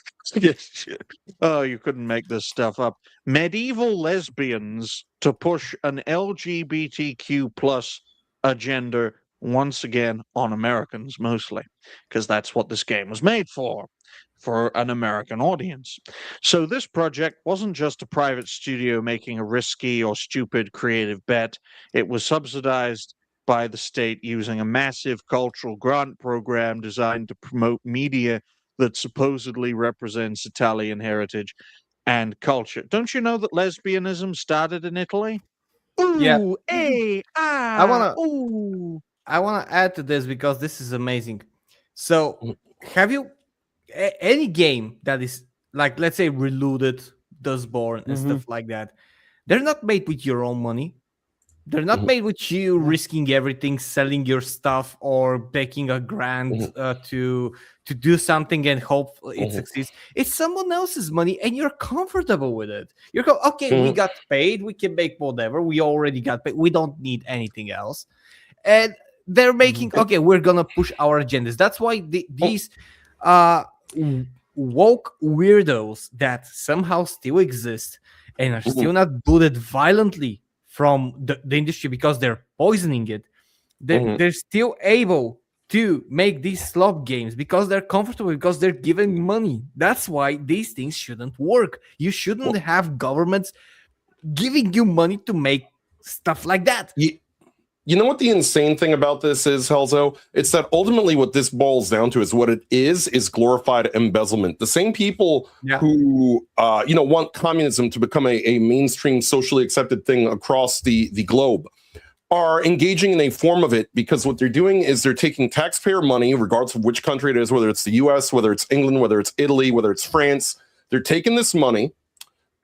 Oh, you couldn't make this stuff up. Medieval lesbians to push an LGBTQ plus agenda once again on Americans, mostly, because that's what this game was made for. for an American audience. So this project wasn't just a private studio making a risky or stupid creative bet. It was subsidized by the state using a massive cultural grant program designed to promote media that supposedly represents Italian heritage and culture. Don't you know that lesbianism started in Italy? Yeah. Ooh, I wanna ooh. I wanna add to this because this is amazing. So, have you any game that is like, let's say, Reloaded, Dustborn, and stuff like that? They're not made with your own money. They're not made with you risking everything, selling your stuff, or taking a grant to do something and hope it succeeds. It's someone else's money, and you're comfortable with it. Okay. We got paid. We can make whatever. We already got paid. We don't need anything else. And they're making okay. We're gonna push our agendas. That's why these woke weirdos that somehow still exist and are still not booted violently from the industry because they're poisoning it. They're still able to make these slop games because they're comfortable, because they're giving money. That's why these things shouldn't work. You shouldn't have governments giving you money to make stuff like that. You know what the insane thing about this is, Helzo? It's that ultimately what this boils down to is what it is glorified embezzlement. The same people who want communism to become a mainstream socially accepted thing across the globe are engaging in a form of it, because what they're doing is they're taking taxpayer money, regardless of which country it is, whether it's the US, whether it's England, whether it's Italy, whether it's France. They're taking this money,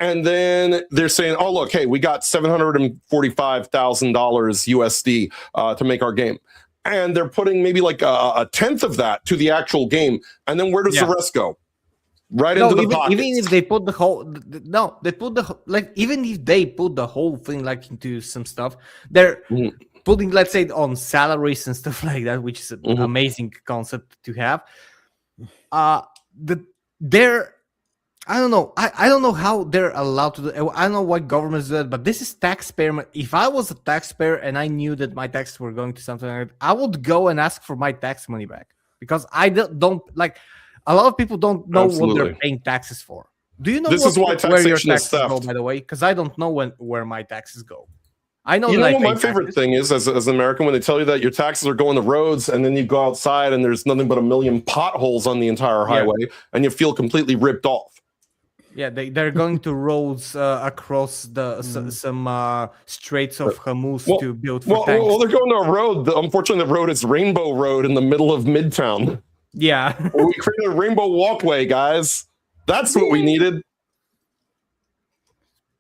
and then they're saying, oh, look, hey, we got $745,000 USD to make our game. And they're putting maybe like a tenth of that to the actual game. And then where does the rest go? Right into the pockets. Even if they put the whole, even if they put the whole thing like into some stuff, they're putting, let's say, on salaries and stuff like that, which is an amazing concept to have. I don't know. I don't know how they're allowed to do. I don't know what governments do that, but this is taxpayer. If I was a taxpayer and I knew that my taxes were going to something like that, I would go and ask for my tax money back, because I don't like. A lot of people don't know what they're paying taxes for. Do you know this is why where your taxation is taxes theft? go, by the way? Because I don't know where my taxes go. I know. You that know I what my pay favorite taxes. thing is as an American, when they tell you that your taxes are going to roads, and then you go outside and there's nothing but a million potholes on the entire highway, and you feel completely ripped off. Yeah, they're going to roads across some Straits of Hormuz to build for tanks. Well, they're going to a road. Unfortunately, the road is Rainbow Road in the middle of Midtown. Yeah. We created a rainbow walkway, guys. That's what we needed.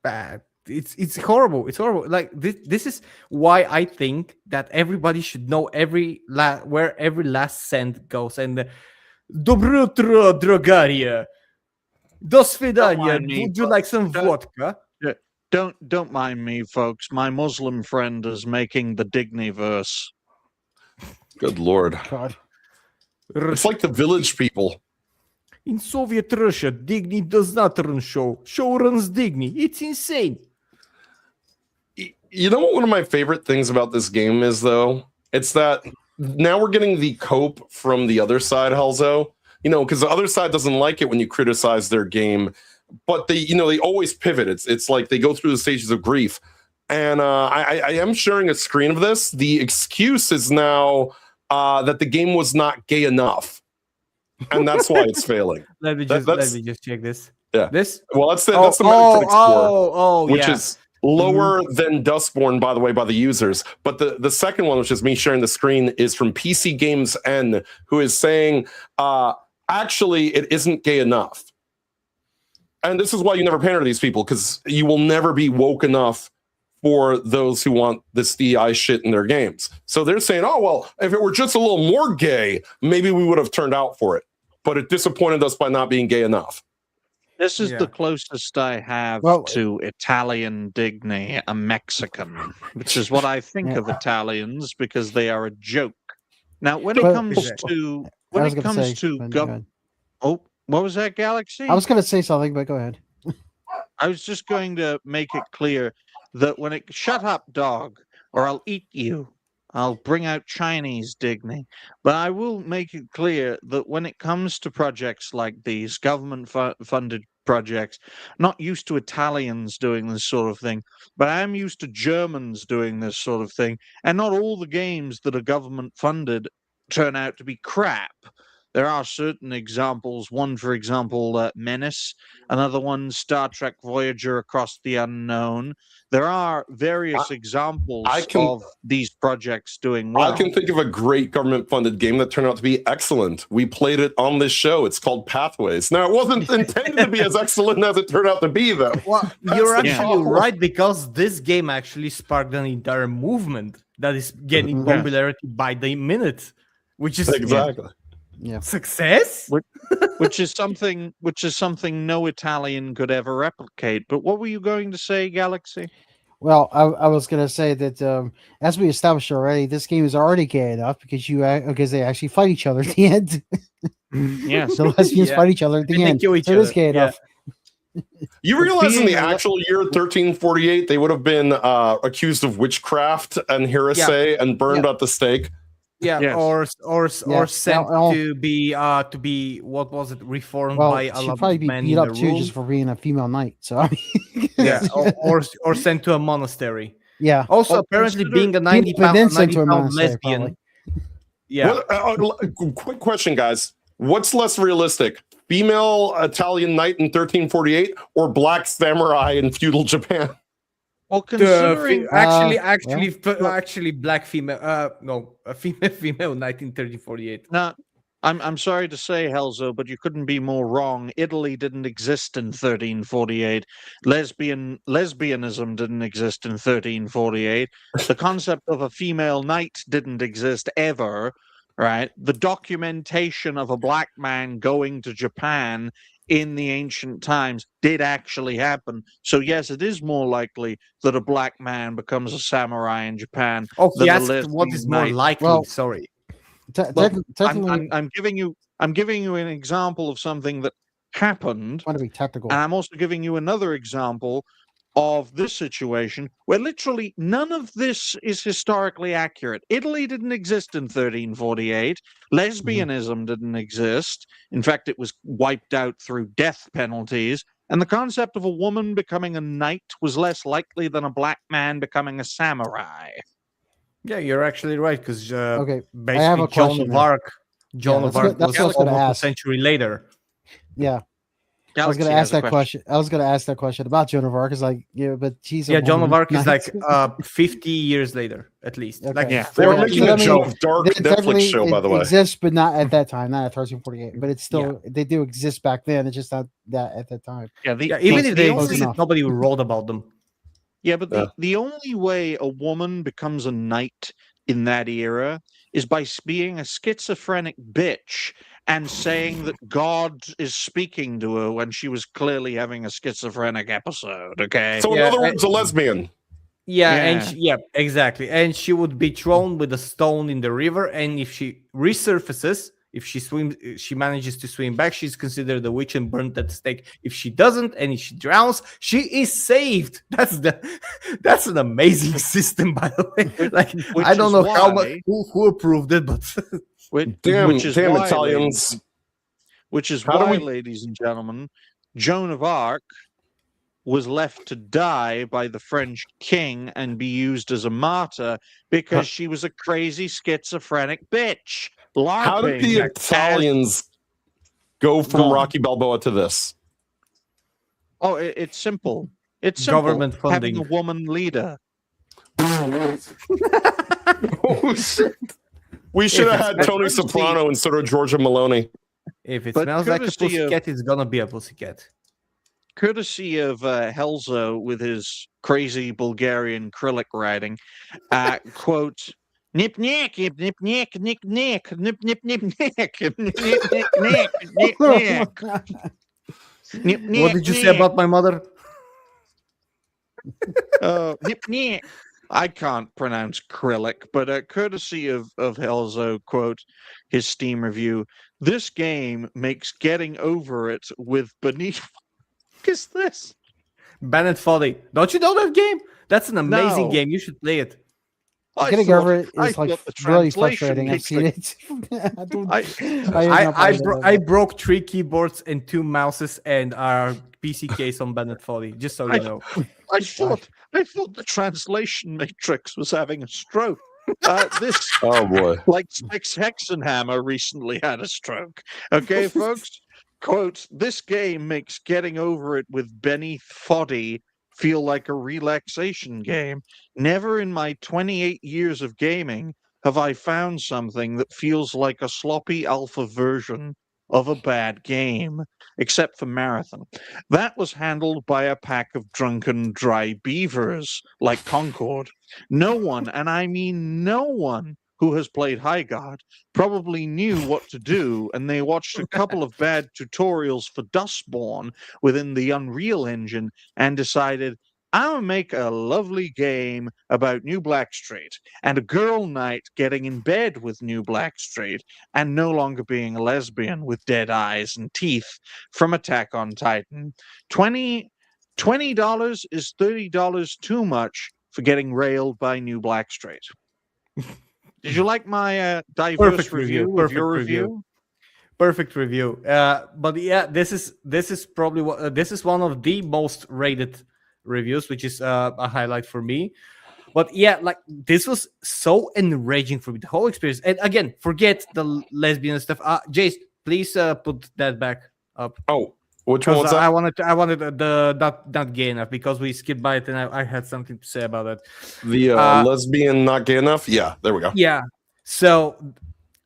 Bad. It's horrible. It's horrible. Like this is why I think that everybody should know where every last cent goes. And Dobro utro, drogaria. Do svidania. Would you like some vodka? Don't mind me, folks. My Muslim friend is making the Digniverse. Good Lord. God. It's like the Village People. In Soviet Russia, Digny does not run show. Show runs Digny. It's insane. You know what one of my favorite things about this game is, though? It's that now we're getting the cope from the other side, Helzo. Because the other side doesn't like it when you criticize their game, but they always pivot. It's like they go through the stages of grief. And I am sharing a screen of this. The excuse is now that the game was not gay enough, and that's why it's failing. Let me just check this. Yeah. This? Well, that's the Metacritic score, which yeah. is lower than Dustborn, by the way, by the users. But the second one, which is me sharing the screen, is from PC Games N, who is saying, actually, it isn't gay enough. And this is why you never pander to these people, because you will never be woke enough for those who want this DI shit in their games. So they're saying, oh, well, if it were just a little more gay, maybe we would have turned out for it. But it disappointed us by not being gay enough. This is the closest I have to Italian Digny, a Mexican, which is what I think of Italians, because they are a joke. Now, when it comes to oh, what was that, Galaxy? I was going to say something, but go ahead. I was just going to make it clear that shut up, dog, or I'll eat you. I'll bring out Chinese dignity. But I will make it clear that when it comes to projects like these, government funded projects, not used to Italians doing this sort of thing, but I am used to Germans doing this sort of thing. And not all the games that are government funded turn out to be crap. There are certain examples. One, for example, Menace. Another one, Star Trek Voyager Across the Unknown. There are various examples of these projects doing well. I can think of a great government-funded game that turned out to be excellent. We played it on this show. It's called Pathways. Now, it wasn't intended to be as excellent as it turned out to be, though. Well, you're the actually problem. right, because this game actually sparked an entire movement that is getting popularity by the minute, which is Exactly. success. which is something no Italian could ever replicate. But what were you going to say, Galaxy? Well, I was going to say that as we established already, this game is already gay enough because they actually fight each other at the end. Yes. The lesbians fight each other at the And they end. kill each So it is other. gay enough. You realize in the being a- actual year 1348, they would have been accused of witchcraft and heresy and burned at the stake. Yeah, Yes. or sent Now, to be what was it, reformed Well, by a she'd lot probably of be men beat in up the too room. just for being a female knight. So I mean, or sent to a monastery. yeah. Also, Oh, apparently, consider- being a 90 But pound, then sent to a 90-pound monastery, lesbian. probably. Yeah, Quick question, guys. What's less realistic? Female Italian knight in 1348 or black samurai in feudal Japan? Well, considering actually, black female. No, a female 1948. now, I'm sorry to say, Helzo, but you couldn't be more wrong. Italy didn't exist in 1348. Lesbianism didn't exist in 1348. The concept of a female knight didn't exist ever. Right? The documentation of a black man going to Japan in the ancient times did actually happen. So yes, it is more likely that a black man becomes a samurai in Japan. Oh, than he a asked what is lesbian more knight. likely. Well, Sorry. Technically, I'm giving you an example of something that happened, want to be technical. and I'm also giving you another example of this situation where literally none of this is historically accurate. Italy didn't exist in 1348. Lesbianism didn't exist. In fact, it was wiped out through death penalties. And the concept of a woman becoming a knight was less likely than a black man becoming a samurai. Yeah, you're actually right, because Okay, basically I have a Joan question of now. Arc. Joan of Arc that's was what I was gonna almost a ask. century later. Yeah, I was Galaxy going to has ask a that question. I was going to ask that question about Joan of Arc. Is like, yeah, but she's a Yeah, Joan of woman Arc is knight. like 50 years later, at least. Okay. Like Yeah. They were 40 making So a that Joan means of Dark They Netflix technically show, by the way. exists, but not at that time, not at 1348. But it's still they do exist back then. It's just not that at that time. Yeah, the, Yeah, even the- if they the close existed, enough. nobody wrote about them. Yeah, but the only way a woman becomes a knight in that era is by being a schizophrenic bitch and saying that God is speaking to her when she was clearly having a schizophrenic episode. Okay. So, in Yeah, other words, a lesbian. Yeah, Yeah. and exactly. And she would be thrown with a stone in the river, and if she resurfaces, if she swims, she manages to swim back, she's considered a witch and burnt at the stake. If she doesn't, and if she drowns, she is saved. That's an amazing system, by the way. Like, Which I don't is know how much why- who approved it, but Damn which is why, Italians. Which is How do why, we- ladies and gentlemen, Joan of Arc was left to die by the French king and be used as a martyr because she was a crazy schizophrenic bitch. How did the LARPing. Italians go from Go on. Rocky Balboa to this? Oh, it's simple. It's simple. Government Having funding. a woman leader. Oh, shit. We should have had Tony Soprano instead of Georgia Maloney. if it But smells like a courtesy of- pussycat, it's gonna be a pussycat. Courtesy of Helzo with his crazy Bulgarian Krillic writing, quote, nip nick, nip nip nick, nick nick, nip nip nip nick, nip nip nick, nick nick nick. What did you say about my mother? Nip nick? I can't pronounce Krillic, but courtesy of Helzo, quote, his Steam review, this game makes getting over it with beneath. What is this? Bennett Folly. Don't you know that game? That's an amazing No. game. You should play it. Getting thought- over it I is like thought the really translation frustrating. I've seen matrix- it. I don't. I- I broke 3 keyboards and 2 mouses and our PC case on Bennett 40, just so you know. I thought the translation matrix was having a stroke. This Oh boy. like Six Hexenhammer recently had a stroke. Okay, folks. Quote, this game makes getting over it with Benny Foddy feel like a relaxation game. Never in my 28 years of gaming have I found something that feels like a sloppy alpha version of a bad game, except for Marathon. That was handled by a pack of drunken dry beavers like Concord. No one, and I mean no one, who has played High God probably knew what to do, and they watched a couple of bad tutorials for Dustborn within the Unreal Engine and decided, I'm gonna make a lovely game about New Blackstreet and a girl knight getting in bed with New Blackstreet and no longer being a lesbian with dead eyes and teeth from Attack on Titan. $20 is $30 too much for getting railed by New Blackstreet. Did you like my diverse Perfect review review, of your perfect review? review. Perfect review. But yeah, this is probably this is one of the most rated reviews, which is a highlight for me. But yeah, like this was so enraging for me, the whole experience. And again, forget the lesbian stuff. Jace, please put that back up. Oh, which one was Because that? I wanted the not gay enough because we skipped by it and I had something to say about it. The lesbian not gay enough? Yeah, there we go. Yeah. So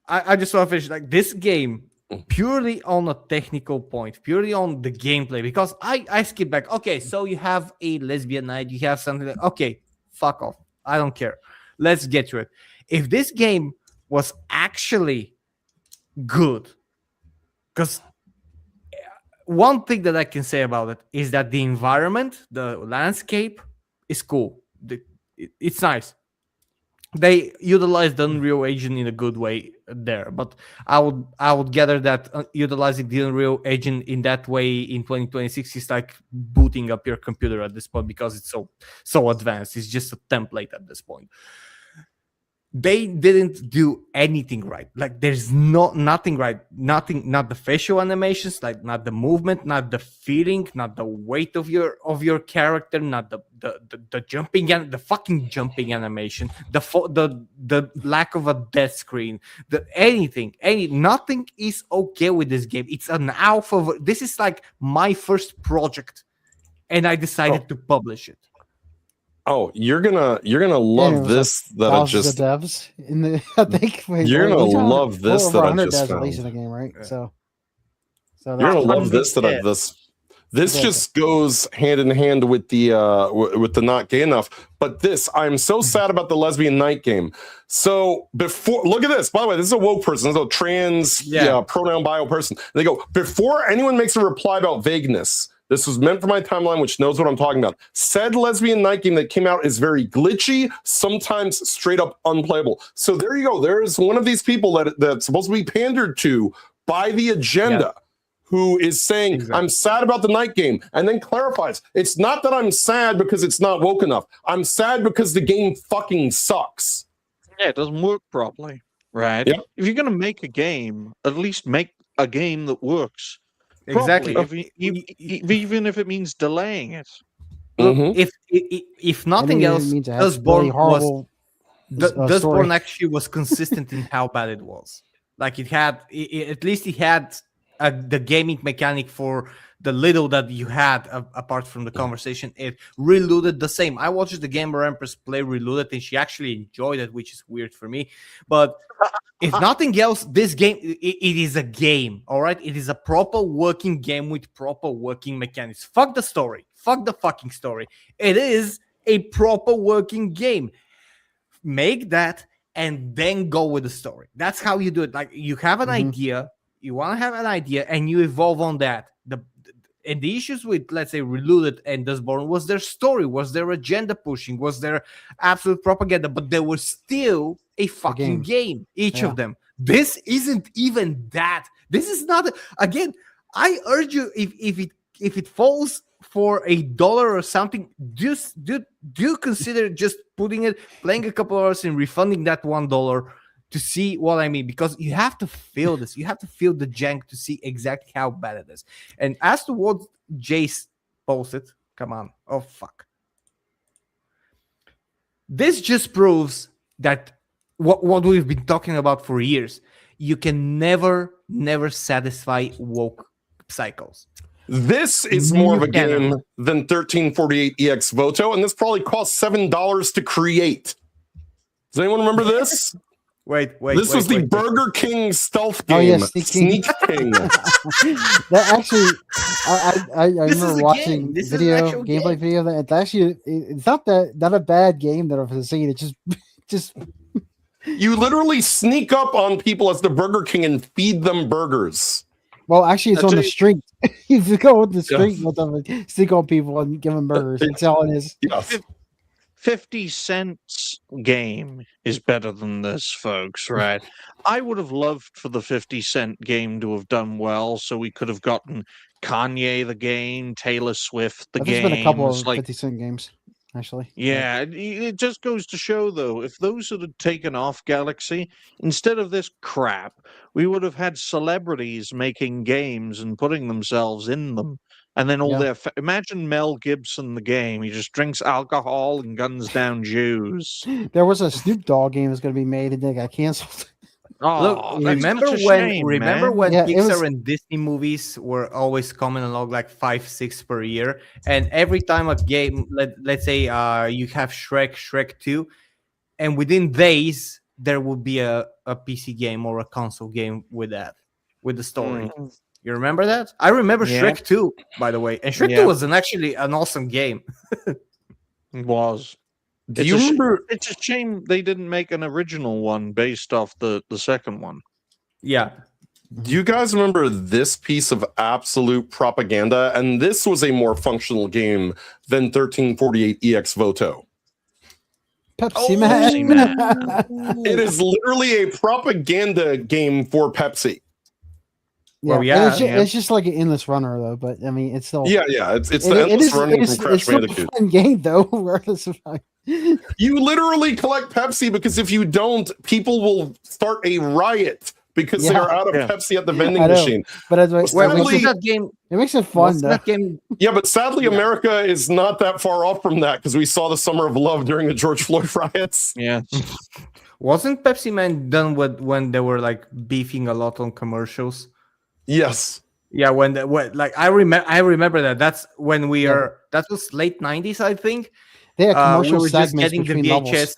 I just want to finish like this game purely on a technical point, purely on the gameplay, because I skip back. Okay, so you have a lesbian night, you have something like, okay, fuck off. I don't care. Let's get to it. If this game was actually good, because one thing that I can say about it is that the environment, the landscape is cool. It's nice. They utilized the Unreal Engine in a good way there, but I would gather that utilizing the Unreal Engine in that way in 2026 is like booting up your computer at this point because it's so advanced. It's just a template at this point. They didn't do anything right. Like there's nothing right. Not the facial animations, like not the movement, not the feeling, not the weight of your character, not the jumping and the fucking jumping animation, the lack of a death screen, nothing is okay with this game. It's an alpha. This is like my first project, and I decided to publish it. Oh, you're gonna love this that I thousands just. of devs in the. I think You're gonna love this over that I 100 just devs at least in found. the game, right? So You're gonna love this that I this Yeah. just goes hand in hand with the not gay enough. But I'm so sad about the lesbian night game. So before, look at this. By the way, this is a woke person, this is a trans pronoun bio person. They go, before anyone makes a reply about vagueness, this was meant for my timeline, which knows what I'm talking about. Said lesbian night game that came out is very glitchy, sometimes straight up unplayable. So there you go. There's one of these people that's supposed to be pandered to by the agenda. Who is saying, I'm sad about the night game, and then clarifies, it's not that I'm sad because it's not woke enough. I'm sad because the game fucking sucks. Yeah, it doesn't work properly, right? Yep. If you're going to make a game, at least make a game that works. Exactly. Properly, even if it means delaying it. Mhm. If nothing else, Dustborn was Dustborn actually was consistent in how bad it was. Like it had, at least it had the gaming mechanic for the little that you had apart from the conversation. It reloaded the same. I watched the Gamer Empress play Reloaded and she actually enjoyed it, which is weird for me. But if nothing else, this game, it is a game, all right? It is a proper working game with proper working mechanics. Fuck the story. Fuck the fucking story. It is a proper working game. Make that and then go with the story. That's how you do it. Like you have an idea, you want to have an idea, and you evolve on that. And the issues with, let's say, Reloaded and Dustborn was their story, was their agenda pushing, was their absolute propaganda, but they were still a fucking game, each of them. This isn't even that. This is not, again, I urge you, if it falls for $1 or something, do consider just playing a couple hours and refunding that $1 to see what I mean, because you have to feel this. You have to feel the jank to see exactly how bad it is. And as to what Jace posted, come on, oh fuck. This just proves that what we've been talking about for years. You can never satisfy woke cycles. This is more of a You cannot. game than 1348 EX Voto, and this probably cost $7 to create. Does anyone remember this? Wait. This was the wait. Burger King stealth game. Oh, yeah, Sneak King. That actually, I This is remember a watching game. This is an video, actual gameplay game. video. That it's actually, it's not a bad game that I've seen. It just You literally sneak up on people as the Burger King and feed them burgers. well, actually, it's That's on the it. street. You go on the Yeah. street with them, and sneak on people and give them burgers. That's all it is. Yes. 50 cents game is better than this, folks, right? I would have loved for the 50-cent game to have done well, so we could have gotten Kanye the game, Taylor Swift the But there's game. been a couple of 50-cent games, actually. Yeah, it just goes to show, though, if those had taken off Galaxy, instead of this crap, we would have had celebrities making games and putting themselves in them. And then all Yeah. their... Imagine Mel Gibson, the game. He just drinks alcohol and guns down Jews. There was a Snoop Dogg game that's going to be made, and they got canceled. Oh, Look, that's remember such a when shame, remember man. when Yeah, it Pixar was- and Disney movies were always coming along like 5-6 per year, and every time a game, let's say you have Shrek 2, and within days there would be a PC game or a console game with the story. You remember that? I remember Yeah. Shrek 2, by the way, and Shrek Yeah. 2 was actually an awesome game. It was. Do you remember? It's a shame they didn't make an original one based off the second one. Yeah. Do you guys remember this piece of absolute propaganda? And this was a more functional game than 1348 EX Voto. Pepsi Pepsi Man. It is literally a propaganda game for Pepsi. Well, and yeah, it's, yeah. It's just like an endless runner, though. But I mean, it's still Yeah, it's the endless running from Crash it's still a Bandicoot. fun game, though. Regardless of how- You literally collect Pepsi because if you don't, people will start a riot because Yeah. they're out of Yeah. Pepsi at the vending I know. machine. But it, Well, Where Sadly- was that game? it makes it fun, Was though. that game? Yeah, but sadly, America is not that far off from that because we saw the Summer of Love during the George Floyd riots. Yeah. Wasn't Pepsi Man done with when they were like beefing a lot on commercials? Yes. Yeah, when like I remember that. That's when we Yeah. are. That was late '90s, I think. They had We commercial were just segments getting the between levels. VHS.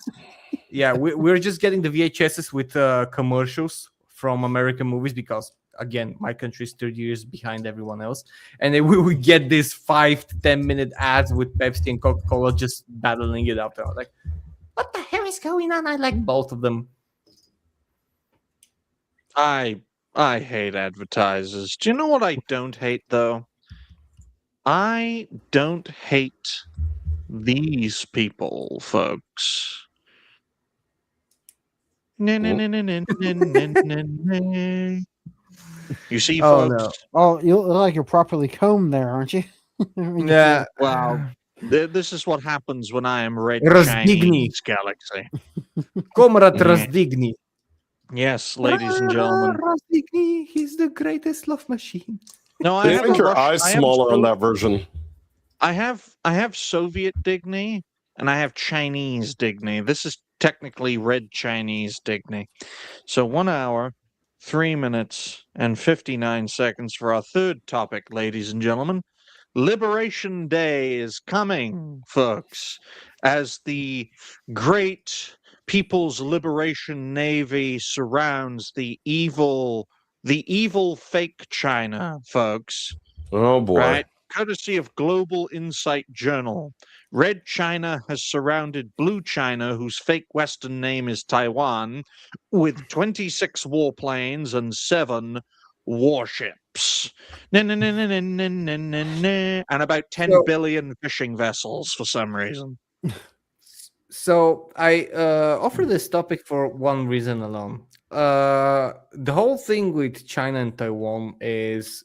Yeah, we were just getting the VHSs with commercials from American movies because again, my country is 30 years behind everyone else, and then we would get these 5 to 10 minute ads with Pepsi and Coca-Cola just battling it out there. I was like, what the hell is going on? I like both of them. I hate advertisers. Do you know what I don't hate though? I don't hate these people, folks. You see, Oh, folks? no. Oh, you look like you're properly combed there, aren't you? Yeah. Wow. This is what happens when I am red Разdigни. Chinese Galaxy. Comrade Yeah. Razdigny. Yes, ladies and gentlemen. Razdigny, he's the greatest love machine. No, I have think a your Russian- eyes I have smaller on so- that version. I have Soviet Digny and I have Chinese Digny. This is technically red Chinese Digny. So 1 hour, 3 minutes, and 59 seconds for our third topic, ladies and gentlemen. Liberation Day is coming, folks, as the great People's Liberation Navy surrounds the evil fake China, folks. Oh boy. Right? Courtesy of Global Insight Journal. Red China has surrounded Blue China, whose fake Western name is Taiwan, with 26 warplanes and 7 warships. And about 10 So- billion fishing vessels for some reason. So I offer this topic for one reason alone. The whole thing with China and Taiwan is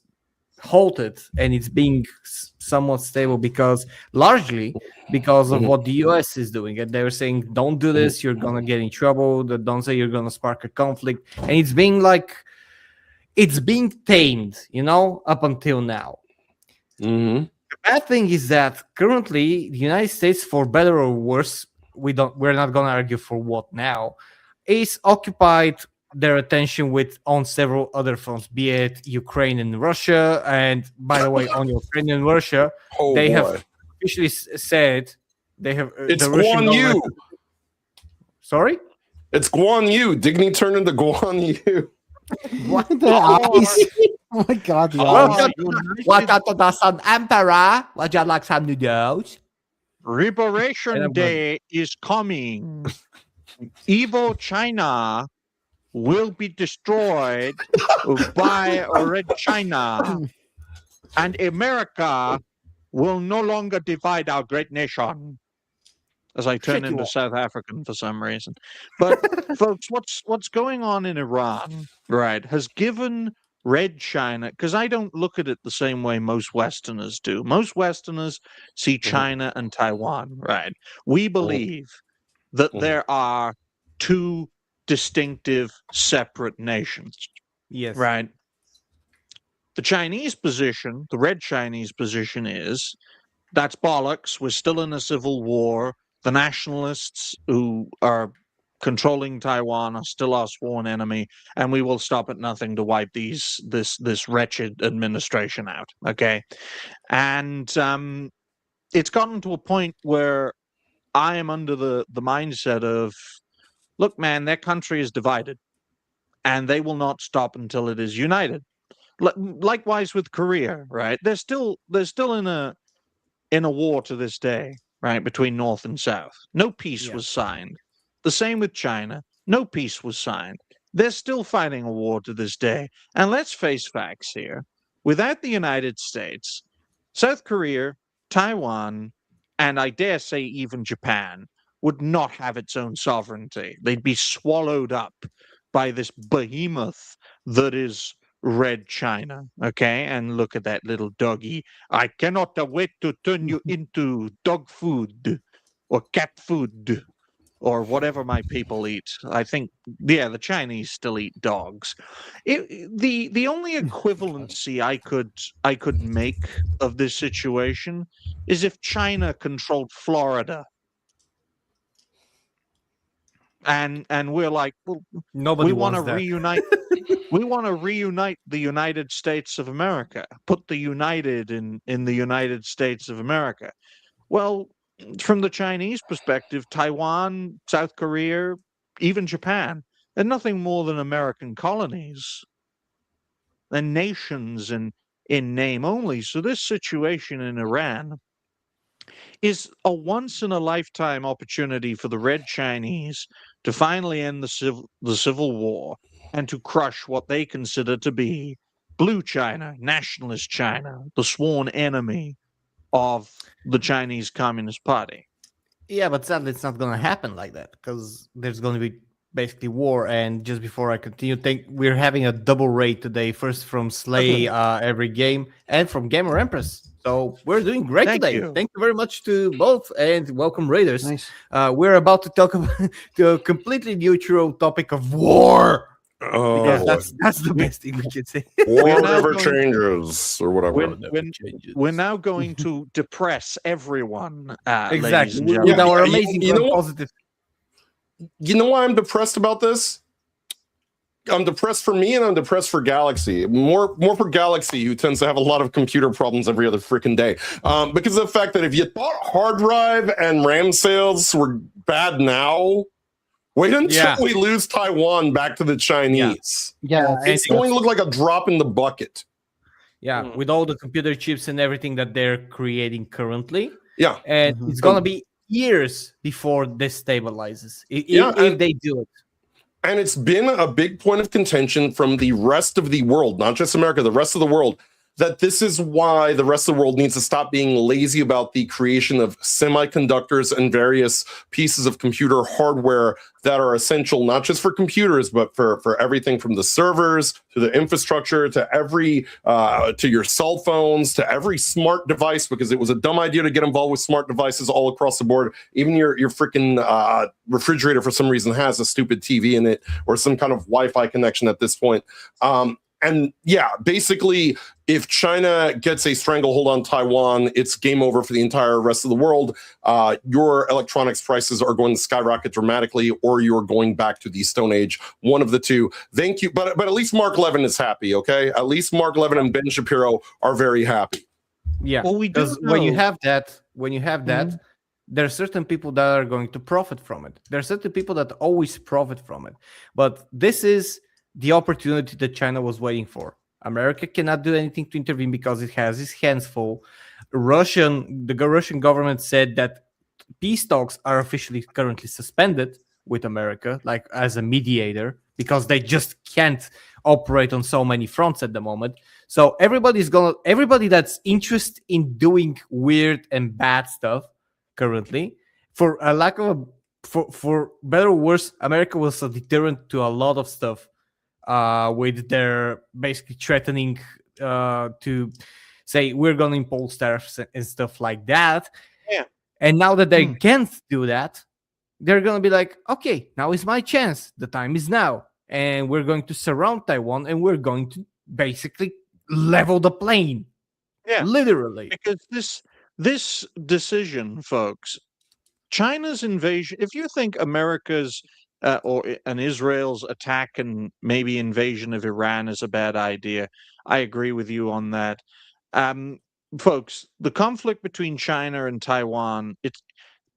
halted and it's being somewhat stable largely because of what the US is doing. And they're saying, don't do this, you're gonna get in trouble. Don't say you're gonna spark a conflict. And it's being tamed, up until now. Mm-hmm. The bad thing is that currently the United States, for better or worse, we're not gonna argue for what now, is occupied their attention on several other fronts, be it Ukraine and Russia. And by the way, on Ukraine and Russia, they have officially said they have. It's the Russian Guan Yu. government- Sorry? It's Guan Yu. Digny turned into Guan Yu. What? The eyes. Oh my god, the eyes. Welcome to the Sun Emperor. Would you like some noodles? Liberation Day is coming. Evil China will be destroyed by Red China, and America will no longer divide our great nation. As I turn into South African for some reason. But folks, what's going on in Iran, right, has given Red China, because I don't look at it the same way most Westerners do. Most Westerners see China and Taiwan, right? We believe that there are two distinctive separate nations. Yes. Right. The Chinese position, the Red Chinese position is that's bollocks. We're still in a civil war. The nationalists who are controlling Taiwan are still our sworn enemy, and we will stop at nothing to wipe this wretched administration out. Okay. And it's gotten to a point where I am under the mindset of, look, man, their country is divided, and they will not stop until it is united. Likewise with Korea, right? They're still in a war to this day, right, between North and South. No peace was signed. The same with China. No peace was signed. They're still fighting a war to this day. And let's face facts here. Without the United States, South Korea, Taiwan, and I dare say even Japan would not have its own sovereignty. They'd be swallowed up by this behemoth that is Red China. Okay, and look at that little doggy. I cannot wait to turn you into dog food or cat food or whatever my people eat. I think, the Chinese still eat dogs. The only equivalency I could make of this situation is if China controlled Florida. And we're like, well, Nobody we want to wants that. reunite. We want to reunite the United States of America. Put the United in the United States of America. Well, from the Chinese perspective, Taiwan, South Korea, even Japan, they're nothing more than American colonies. They're nations in name only. So this situation in Iran is a once-in-a-lifetime opportunity for the Red Chinese to finally end the civil war and to crush what they consider to be Blue China, nationalist China, the sworn enemy of the Chinese Communist Party. Yeah, but sadly, it's not going to happen like that because there's going to be basically war. And just before I continue, we're having a double raid today. First from Slay every game and from Gamer Empress. So we're doing great today. Thank you very much to both and welcome Raiders. Nice. We're about to talk about a completely neutral topic of war. Because that's the best thing we can say. War never changes, or whatever. We're now going to depress everyone. Exactly. With our amazing positive. You know why I'm depressed about this? I'm depressed for me and I'm depressed for Galaxy. More for Galaxy, who tends to have a lot of computer problems every other freaking day. Because of the fact that if you thought hard drive and RAM sales were bad now, wait until we lose Taiwan back to the Chinese. Yeah, it's going to look like a drop in the bucket. Yeah, with all the computer chips and everything that they're creating currently. Yeah. And it's going to be years before this stabilizes, if they do it. And it's been a big point of contention from the rest of the world, not just America, the rest of the world. that this is why the rest of the world needs to stop being lazy about the creation of semiconductors and various pieces of computer hardware that are essential not just for computers but for everything from the servers to the infrastructure to every to your cell phones to every smart device, because it was a dumb idea to get involved with smart devices all across the board. Even your freaking refrigerator for some reason has a stupid TV in it or some kind of Wi-Fi connection at this point. And yeah, basically, if China gets a stranglehold on Taiwan, it's game over for the entire rest of the world. Your electronics prices are going to skyrocket dramatically, or you're going back to the Stone Age. One of the two. Thank you. But at least Mark Levin is happy, okay? At least Mark Levin and Ben Shapiro are very happy. Yeah. Well, we do Because when you know- have that, there are certain people that are going to profit from it. There are certain people that always profit from it. But this is the opportunity that China was waiting for. America cannot do anything to intervene because it has its hands full. The Russian government said that peace talks are officially currently suspended with America, like as a mediator, because they just can't operate on so many fronts at the moment. So everybody that's interested in doing weird and bad stuff currently, for a lack of for better or worse, America was a deterrent to a lot of stuff. With their basically threatening to say we're going to impose tariffs and stuff like that. Yeah. And now that they can't do that, they're going to be like, okay, now is my chance. The time is now. And we're going to surround Taiwan and we're going to basically level the plane. Yeah. Literally. Because this decision, folks, China's invasion, if you think America's and Israel's attack and maybe invasion of Iran is a bad idea, I agree with you on that. Folks, the conflict between China and Taiwan, it's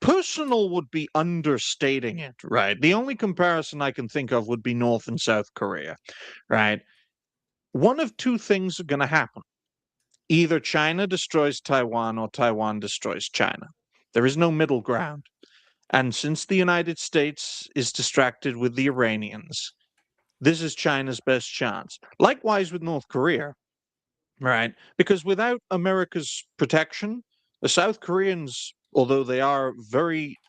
personal would be understating it, right? The only comparison I can think of would be North and South Korea, right? One of two things are going to happen. Either China destroys Taiwan or Taiwan destroys China. There is no middle ground. And since the United States is distracted with the Iranians, this is China's best chance. Likewise with North Korea, right? Because without America's protection, the South Koreans, although they are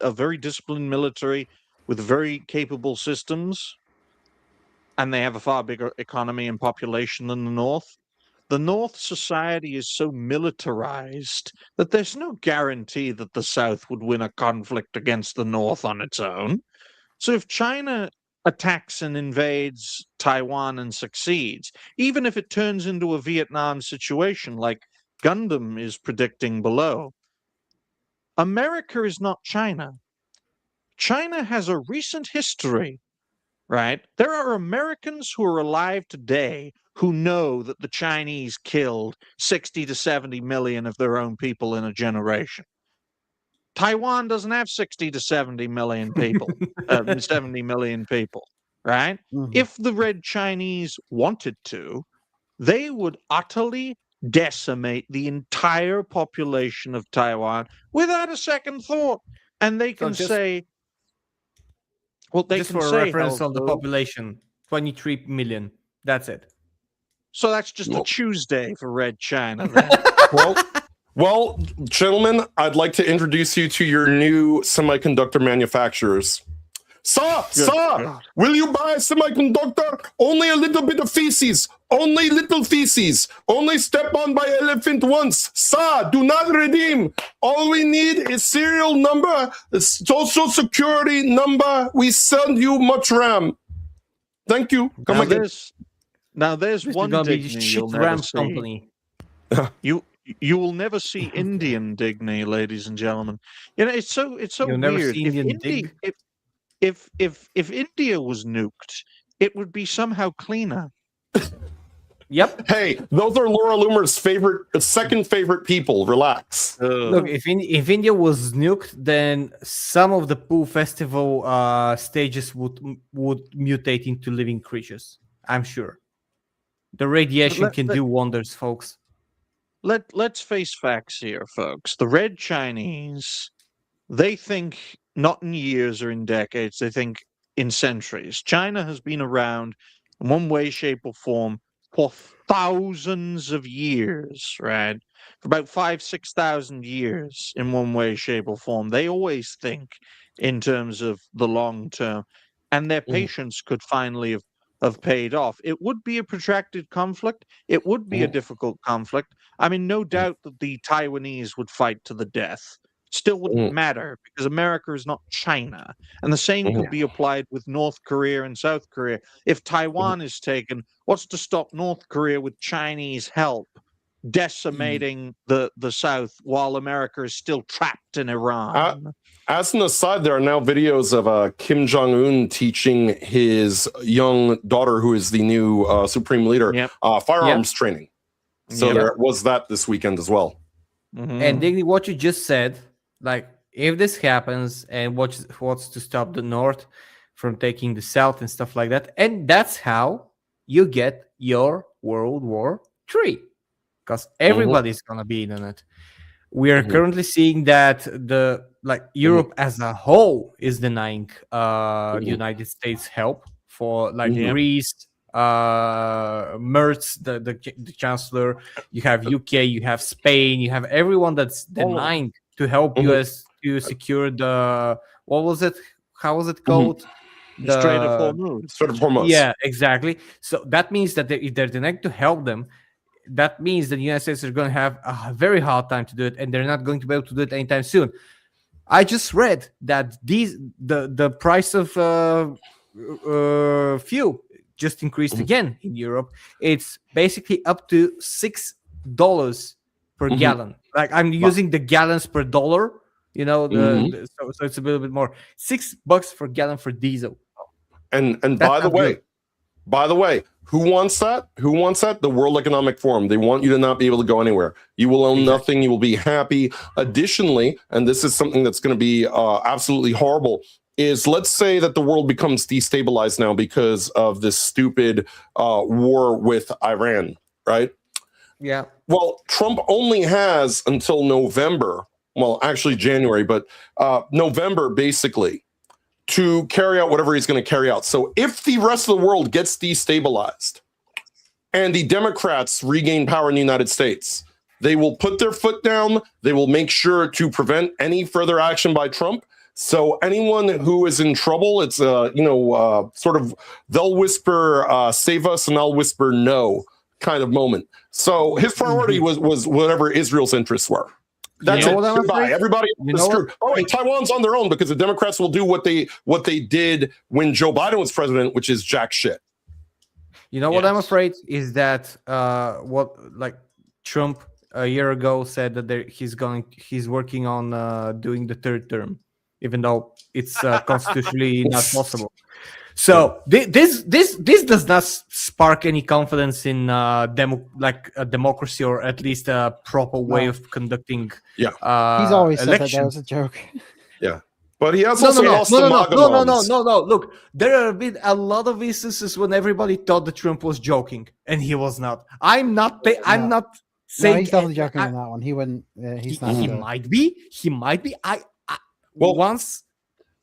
a very disciplined military with very capable systems, and they have a far bigger economy and population than the North society is so militarized that there's no guarantee that the South would win a conflict against the North on its own. So if China attacks and invades Taiwan and succeeds, even if it turns into a Vietnam situation like Gundam is predicting below, America is not China. China has a recent history, right? There are Americans who are alive today who know that the Chinese killed 60 to 70 million of their own people in a generation. Taiwan doesn't have 60 to 70 million people, 70 million people, right? Mhm. If the Red Chinese wanted to, they would utterly decimate the entire population of Taiwan without a second thought. And they can say, well, they just can for say reference on the hello. population, 23 million. That's it. So that's just a Well- Tuesday for Red China then. Well, gentlemen, I'd like to introduce you to your new semiconductor manufacturers. Sir, God. will you buy a semiconductor? Only a little bit of feces. Only little feces. Only step on by elephant once. Sir, do not redeem. All we need is serial number, social security number. We send you much RAM. Thank you. Come Now again. there's This is one gonna be Digny shit you'll never Rams see. company. You will never see Indian Digny, ladies and gentlemen. You know, it's so You'll never weird. see If Indian Dig? if India was nuked, it would be somehow cleaner. Yep. Hey, those are Laura Loomer's second favorite people. Relax. Look, if India was nuked, then some of the Pooh festival stages would mutate into living creatures. I'm sure. The radiation can do wonders, folks. Let's face facts here, folks. The Red Chinese, they think not in years or in decades, they think in centuries. China has been around in one way, shape, or form for thousands of years, right? For about 6,000 years in one way, shape, or form. They always think in terms of the long term, and their patience could finally have paid off. It would be a protracted conflict. It would be a difficult conflict. I mean, no doubt that the Taiwanese would fight to the death. Still wouldn't matter because America is not China. And the same could be applied with North Korea and South Korea. If Taiwan is taken, what's to stop North Korea with Chinese help decimating the South while America is still trapped in Iran? As an aside, there are now videos of Kim Jong-un teaching his young daughter, who is the new supreme leader, firearms training. So there was that this weekend as well. And Digny, what you just said, like, if this happens and what's to stop the North from taking the South and stuff like that, and that's how you get your World War III, because everybody's gonna be in it. We are currently seeing that Europe as a whole is denying United States help for Greece, Merz, the chancellor. You have UK, you have Spain, you have everyone that's denying to help US to secure the what was it? How was it called? The Strait of Hormuz. Strait of Hormuz. Yeah, exactly. So that means that if they're denying to help them, that means that the United States are going to have a very hard time to do it, and they're not going to be able to do it anytime soon. I just read that the price of fuel just increased again in Europe. It's basically up to $6 per gallon. Like, I'm using the gallons per dollar. You know, so it's a little bit more. $6 per gallon for diesel. And by the way, who wants that? Who wants that? The World Economic Forum. They want you to not be able to go anywhere. You will own nothing. You will be happy. Additionally, and this is something that's going to be absolutely horrible, is let's say that the world becomes destabilized now because of this stupid war with Iran, right? Yeah. Well, Trump only has until November, well, actually January, but November basically, to carry out whatever he's going to carry out. So if the rest of the world gets destabilized and the Democrats regain power in the United States, they will put their foot down. They will make sure to prevent any further action by Trump. So anyone who is in trouble, it's sort of they'll whisper "save us" and I'll whisper "no" kind of moment. So his priority was whatever Israel's interests were. That's it. Goodbye. Everybody is screwed. Oh wait, Taiwan's on their own because the Democrats will do what they did when Joe Biden was president, which is jack shit. You know what I'm afraid is that Trump a year ago said that he's working on doing the third term, even though it's constitutionally not possible. So this does not spark any confidence in a democracy, or at least a proper way of conducting. He's always said elections. that was a joke. Yeah, but he has also lost the MAGA moms. No. Look, there have been a lot of instances when everybody thought that Trump was joking, and he was not. I'm not saying he's definitely joking on that one. He wouldn't. He's not. He might be. Once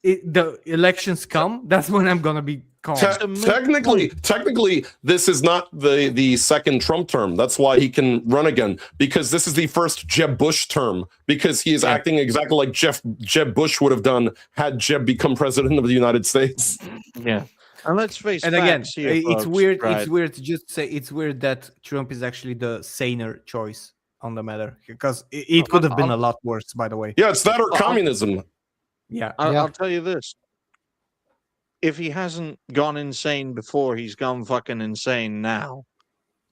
the elections come, that's when I'm gonna be calm. Technically, this is not the second Trump term. That's why he can run again, because this is the first Jeb Bush term, because he is acting exactly like Jeb Bush would have done had Jeb become president of the United States. Yeah. And let's face it. And again, here, it's folks, weird. right? It's weird to just say it's weird that Trump is actually the saner choice on the matter, because it could have been a lot worse. By the way, Yeah, it's that or communism. yeah. I'll tell you this. If he hasn't gone insane before, he's gone fucking insane now.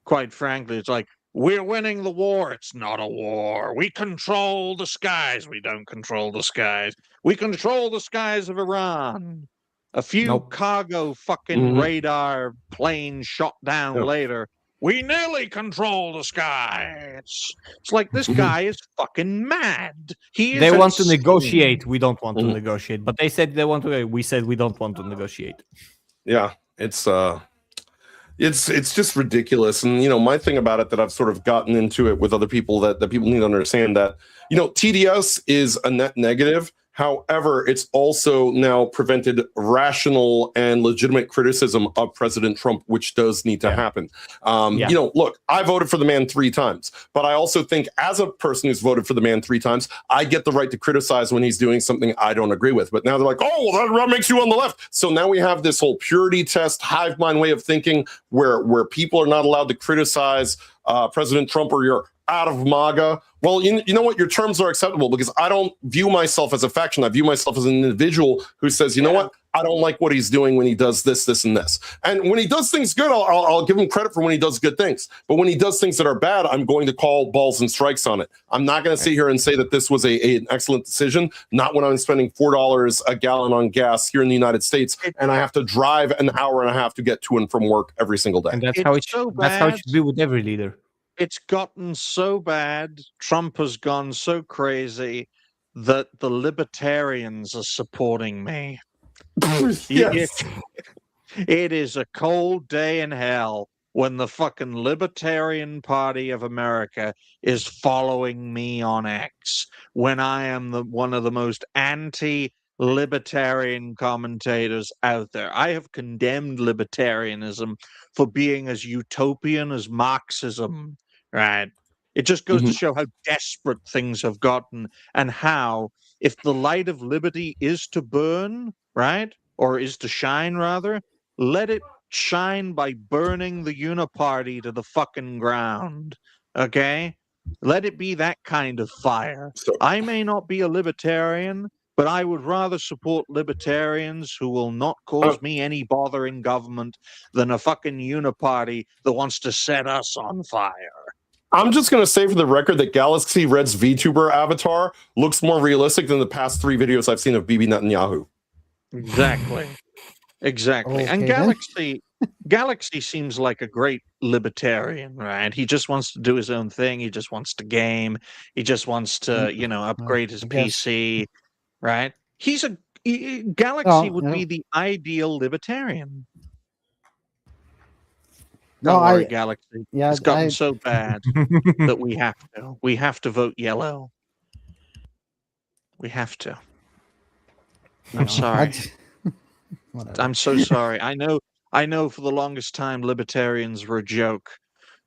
Quite frankly, it's like, we're winning the war. It's not a war. We control the skies. We don't control the skies. We control the skies of Iran. A few cargo fucking radar planes shot down later. We nearly control the skies. It's like, this guy is fucking mad. They want to negotiate. We don't want to negotiate. But they said they want to. We said we don't want to negotiate. Yeah, it's just ridiculous. And my thing about it, that I've sort of gotten into it with other people, that people need to understand that TDS is a net negative, However, it's also now prevented rational and legitimate criticism of President Trump, which does need to happen. You know, look, I voted for the man 3 times, but I also think as a person who's voted for the man 3 times, I get the right to criticize when he's doing something I don't agree with. But now they're like, oh, well, that makes you on the left. So now we have this whole purity test, hive mind way of thinking where people are not allowed to criticize President Trump, or you're out of MAGA. Well, you know what? Your terms are acceptable because I don't view myself as a faction. I view myself as an individual who says, you know what? I don't like what he's doing when he does this, this, and this. And when he does things good, I'll give him credit for when he does good things. But when he does things that are bad, I'm going to call balls and strikes on it. I'm not going to sit here and say that this was an excellent decision. Not when I'm spending $4 a gallon on gas here in the United States, and I have to drive an hour and a half to get to and from work every single day. And that's It's how it so that's how it bad. should be with every leader. It's gotten so bad, Trump has gone so crazy that the libertarians are supporting me. Yes. It is a cold day in hell when the fucking Libertarian Party of America is following me on X, when I am one of the most anti-libertarian commentators out there. I have condemned libertarianism for being as utopian as Marxism, right? It just goes to show how desperate things have gotten, and how, if the light of liberty is to burn, right, or is to shine rather, let it shine by burning the uniparty to the fucking ground. Okay? Let it be that kind of fire. So, I may not be a libertarian, but I would rather support libertarians who will not cause me any bother in government than a fucking uniparty that wants to set us on fire. I'm just going to say for the record that Galaxy Red's VTuber avatar looks more realistic than the past 3 videos I've seen of Bibi Netanyahu. Exactly. Exactly. And Okay, then. Galaxy seems like a great libertarian, right? He just wants to do his own thing. He just wants to game. He just wants to, upgrade his I guess. PC, right? Galaxy would yeah. be the ideal libertarian. No, Don't worry, Galaxy. yeah, It's gotten I- so bad that we have to vote yellow. We have to. I'm sorry. Whatever. I'm so sorry. I know for the longest time libertarians were a joke,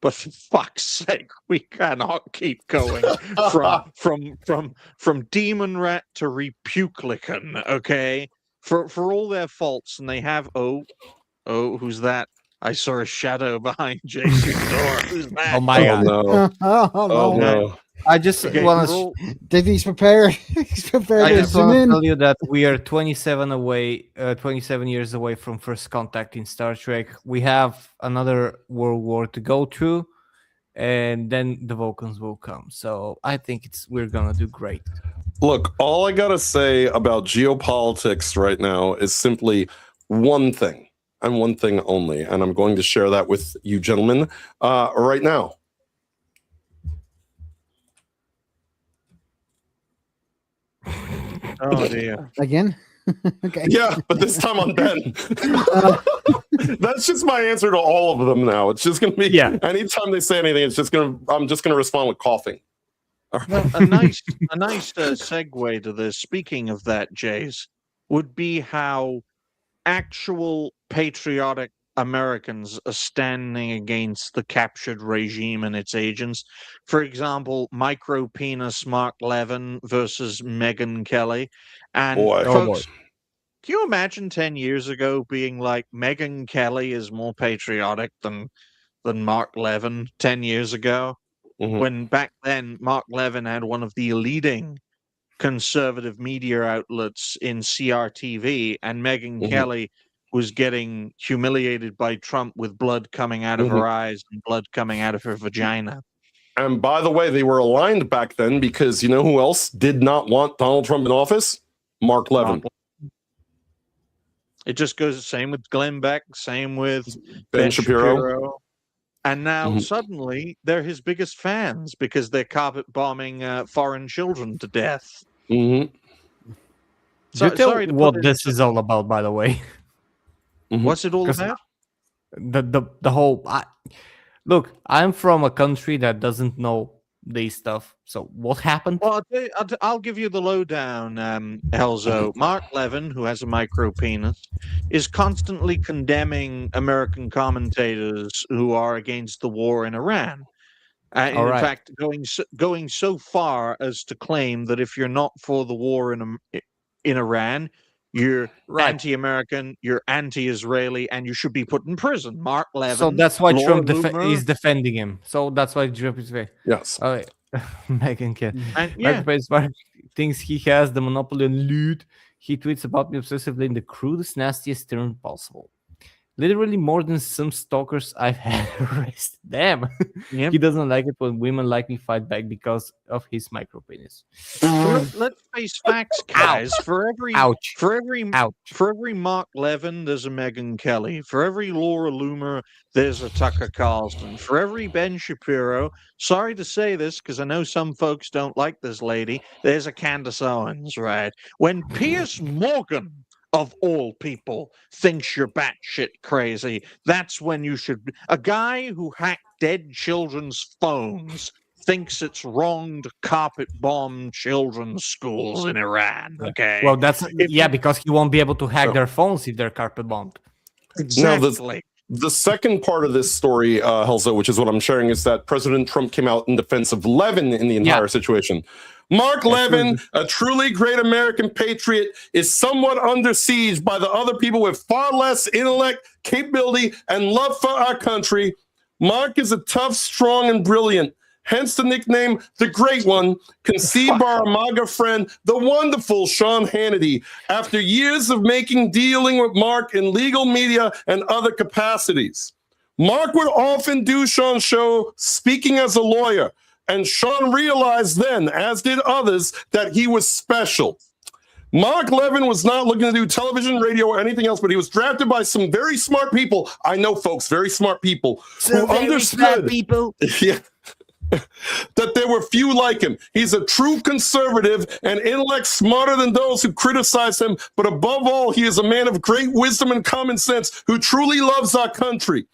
but for fuck's sake, we cannot keep going from demon rat to republican, okay? For all their faults, and they have who's that? I saw a shadow behind Jason's door. Who's that? Oh my Oh god! no! Oh, Oh no. no! I just Okay, want we're to. all- Did he's prepared? He's prepared I to just zoom want to in. tell you that we are 27 years away from first contact in Star Trek. We have another world war to go through, and then the Vulcans will come. So I think we're gonna do great. Look, all I gotta say about geopolitics right now is simply one thing, and one thing only, and I'm going to share that with you gentlemen right now. Oh dear. Again? Okay. Yeah, but this time on Ben. That's just my answer to all of them now. It's just gonna be anytime they say anything, I'm just gonna respond with coughing. Well, a nice segue to this. Speaking of that, Jays, would be how actual patriotic Americans are standing against the captured regime and its agents. For example, micro penis Mark Levin versus Megyn Kelly. And Boy. Oh, boy. folks, can you imagine 10 years ago being like Megyn Kelly is more patriotic than Mark Levin 10 years ago? Mhm. When back then Mark Levin had one of the leading conservative media outlets in CRTV, and Megyn Kelly was getting humiliated by Trump with blood coming out of her eyes and blood coming out of her vagina. And by the way, they were aligned back then because you know who else did not want Donald Trump in office? Mark Levin. It just goes the same with Glenn Beck, same with Ben Shapiro. And now suddenly they're his biggest fans because they're carpet bombing foreign children to death. Mm-hmm. Do you tell sorry to what put this is all about, by the way? What's it all 'Cause about? The whole look. I'm from a country that doesn't know this stuff. So what happened? Well, I'll give you the lowdown, Elzo. Mark Levin, who has a micro penis, is constantly condemning American commentators who are against the war in Iran. All In right. fact, going so far as to claim that if you're not for the war in Iran, you're Right. anti-American, you're anti-Israeli, and you should be put in prison. Mark Levin. So that's why Laura Trump Loomer, is defending him. So that's why Trump is very. Yes. Megan can. and yeah, Mark thinks he has the monopoly on loot. He tweets about me obsessively in the crudest, nastiest term possible. Literally more than some stalkers I've had arrested. Damn. Yep. He doesn't like it when women like me fight back because of his micro penis. let's face facts, guys. For every Ouch. Ouch. For every Mark Levin, there's a Megyn Kelly. For every Laura Loomer, there's a Tucker Carlson. For every Ben Shapiro, sorry to say this because I know some folks don't like this lady, there's a Candace Owens, right? When Piers Morgan, of all people, thinks you're batshit crazy, that's when you should. A guy who hacked dead children's phones thinks it's wrong to carpet bomb children's schools in Iran. Okay. Well, that's because he won't be able to hack their phones if they're carpet bombed. Exactly. The second part of this story, Helzo, which is what I'm sharing, is that President Trump came out in defense of Levin in the entire situation. Mark Levin, a truly great American patriot, is somewhat under siege by the other people with far less intellect, capability, and love for our country. Mark is a tough, strong, and brilliant. Hence the nickname, the Great One, conceived by our MAGA friend, the wonderful Sean Hannity, after years of dealing with Mark in legal media and other capacities. Mark would often do Sean's show speaking as a lawyer, and Sean realized then, as did others, that he was special. Mark Levin was not looking to do television, radio, or anything else, but he was drafted by some very smart people. I know, folks, very smart people who understood yeah, that there were few like him. He's a true conservative and intellect smarter than those who criticize him. But above all, he is a man of great wisdom and common sense who truly loves our country.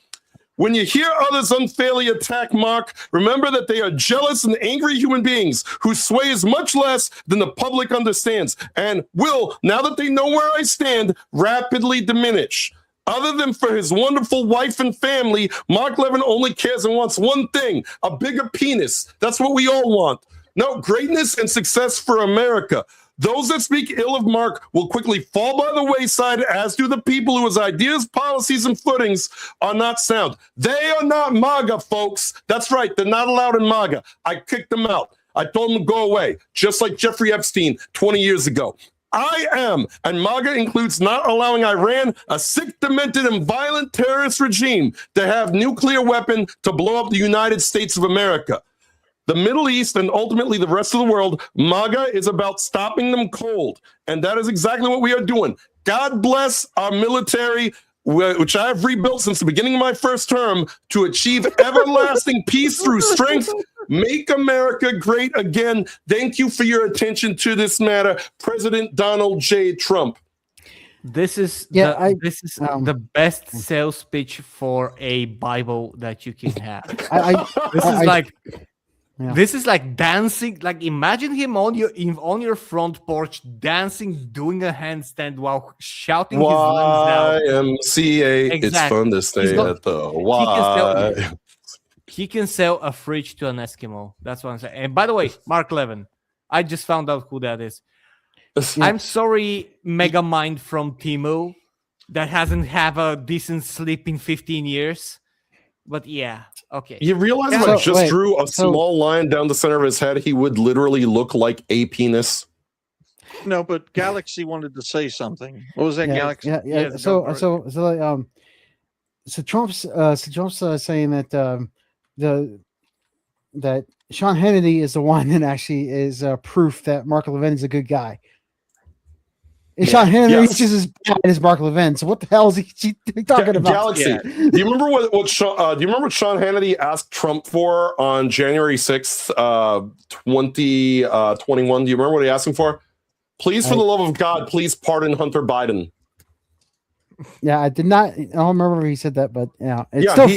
When you hear others unfairly attack Mark, remember that they are jealous and angry human beings who sway is much less than the public understands and will, now that they know where I stand, rapidly diminish. Other than for his wonderful wife and family, Mark Levin only cares and wants one thing, a bigger penis. That's what we all want. No, greatness and success for America. Those that speak ill of Mark will quickly fall by the wayside, as do the people whose ideas, policies, and footings are not sound. They are not MAGA, folks. That's right. They're not allowed in MAGA. I kicked them out. I told them to go away, just like Jeffrey Epstein 20 years ago. I am, and MAGA includes not allowing Iran, a sick, demented, and violent terrorist regime, to have nuclear weapon to blow up the United States of America. The Middle East and ultimately the rest of the world, MAGA is about stopping them cold. And that is exactly what we are doing. God bless our military, which I have rebuilt since the beginning of my first term, to achieve everlasting peace through strength. Make America great again. Thank you for your attention to this matter, President Donald J. Trump. This is the best sales pitch for a Bible that you can have. This is like dancing. Like imagine him on your front porch dancing, doing a handstand while shouting his lungs out. YMCA. Exactly. It's fun to stay at the Y. He can sell a fridge to an Eskimo. That's what I'm saying. And by the way, Mark Levin, I just found out who that is. I'm sorry, Megamind from Timo, that hasn't have a decent sleep in 15 years. But yeah, okay. You realize if I just drew a small line down the center of his head, he would literally look like a penis. No, but Galaxy wanted to say something. What was that, Galaxy? Yeah. So Trump's saying that that Sean Hannity is the one that actually is proof that Mark Levin is a good guy. And Sean Hannity is just as bad as Mark Levin. So what the hell is he talking about? Galaxy. Yeah. Do you remember what Sean Hannity asked Trump for on January 6th, 2021? Do you remember what he asked him for? Please, for the love of God, please pardon Hunter Biden. Yeah, I did not. I don't remember if he said that, but yeah, it's Yeah, still.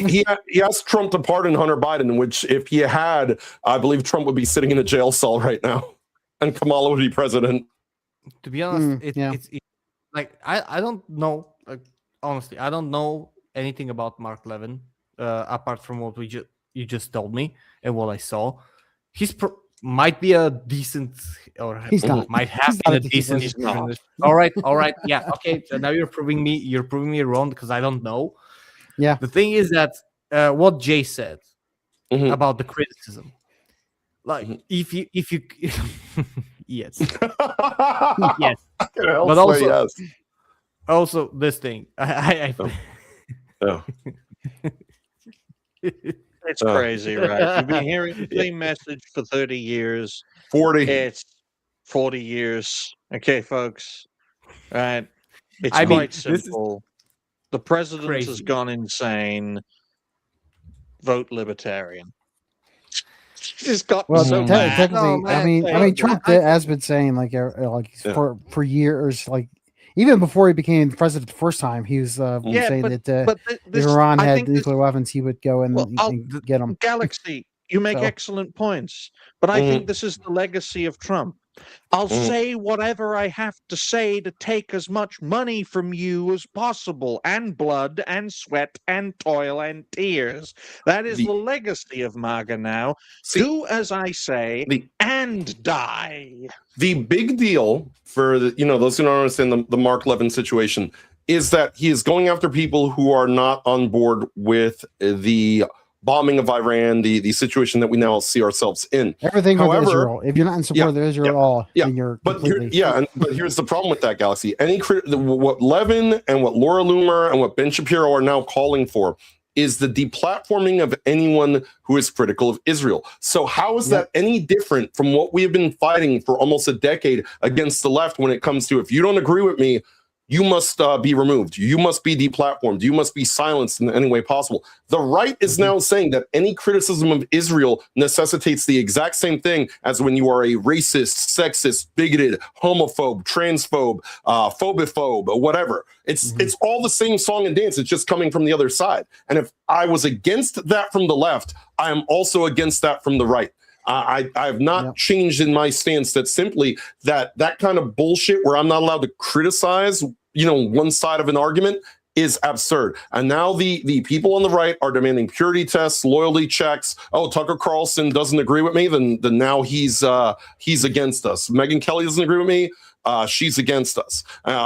he asked Trump to pardon Hunter Biden, which if he had, I believe Trump would be sitting in a jail cell right now, and Kamala would be president. To be honest, yeah. it's like I don't know. Like, honestly, I don't know anything about Mark Levin apart from what you just told me and what I saw. Might be a decent, or He's not. might have He's been not a a decent. decent person. All right, yeah, okay. So now you're proving me wrong because I don't know. Yeah. The thing is that what Jay said Mhm. about the criticism, like Mhm. if you yes, Yes. yes, But But also- yes. also this thing, I Oh. It's crazy, right? You've been hearing the same message for 30 years. 40. It's 40 years. Okay, folks. Right. It's I mean, quite this is simple. The president has crazy. gone insane. Vote libertarian. It's gotten Well, so Mhm. bad. technically, No, man, I mean, Trump I- has been saying like Yeah. for years, like even before he became president the first time, he was Yeah, saying but that But if Iran I had think this- nuclear weapons, he would go Well, and get them. Galaxy, you make So- excellent points, but I Mhm. think this is the legacy of Trump. I'll Mhm. say whatever I have to say to take as much money from you as possible, and blood, and sweat, and toil, and tears. That is The- the legacy of MAGA now. See, Do as I say the and die. the big deal for those who don't understand the Mark Levin situation is that he is going after people who are not on board with the bombing of Iran, the situation that we now see ourselves in. Everything with However- Israel. If you're not in support of Israel at all, yeah, then you're But completely. but here's the problem with that, Galaxy. What Levin and what Laura Loomer and what Ben Shapiro are now calling for is the deplatforming of anyone who is critical of Israel. So how is that any different from what we have been fighting for almost a decade against the left when it comes to, if you don't agree with me, you must be removed. You must be deplatformed. You must be silenced in any way possible. The right is now saying that any criticism of Israel necessitates the exact same thing as when you are a racist, sexist, bigoted, homophobe, transphobe, phobophobe, or whatever. It's all the same song and dance. It's just coming from the other side. And if I was against that from the left, I am also against that from the right. I have not changed in my stance that simply that kind of bullshit where I'm not allowed to criticize, one side of an argument is absurd. And now the people on the right are demanding purity tests, loyalty checks. Oh, Tucker Carlson doesn't agree with me, then now he's against us. Megyn Kelly doesn't agree with me. She's against us.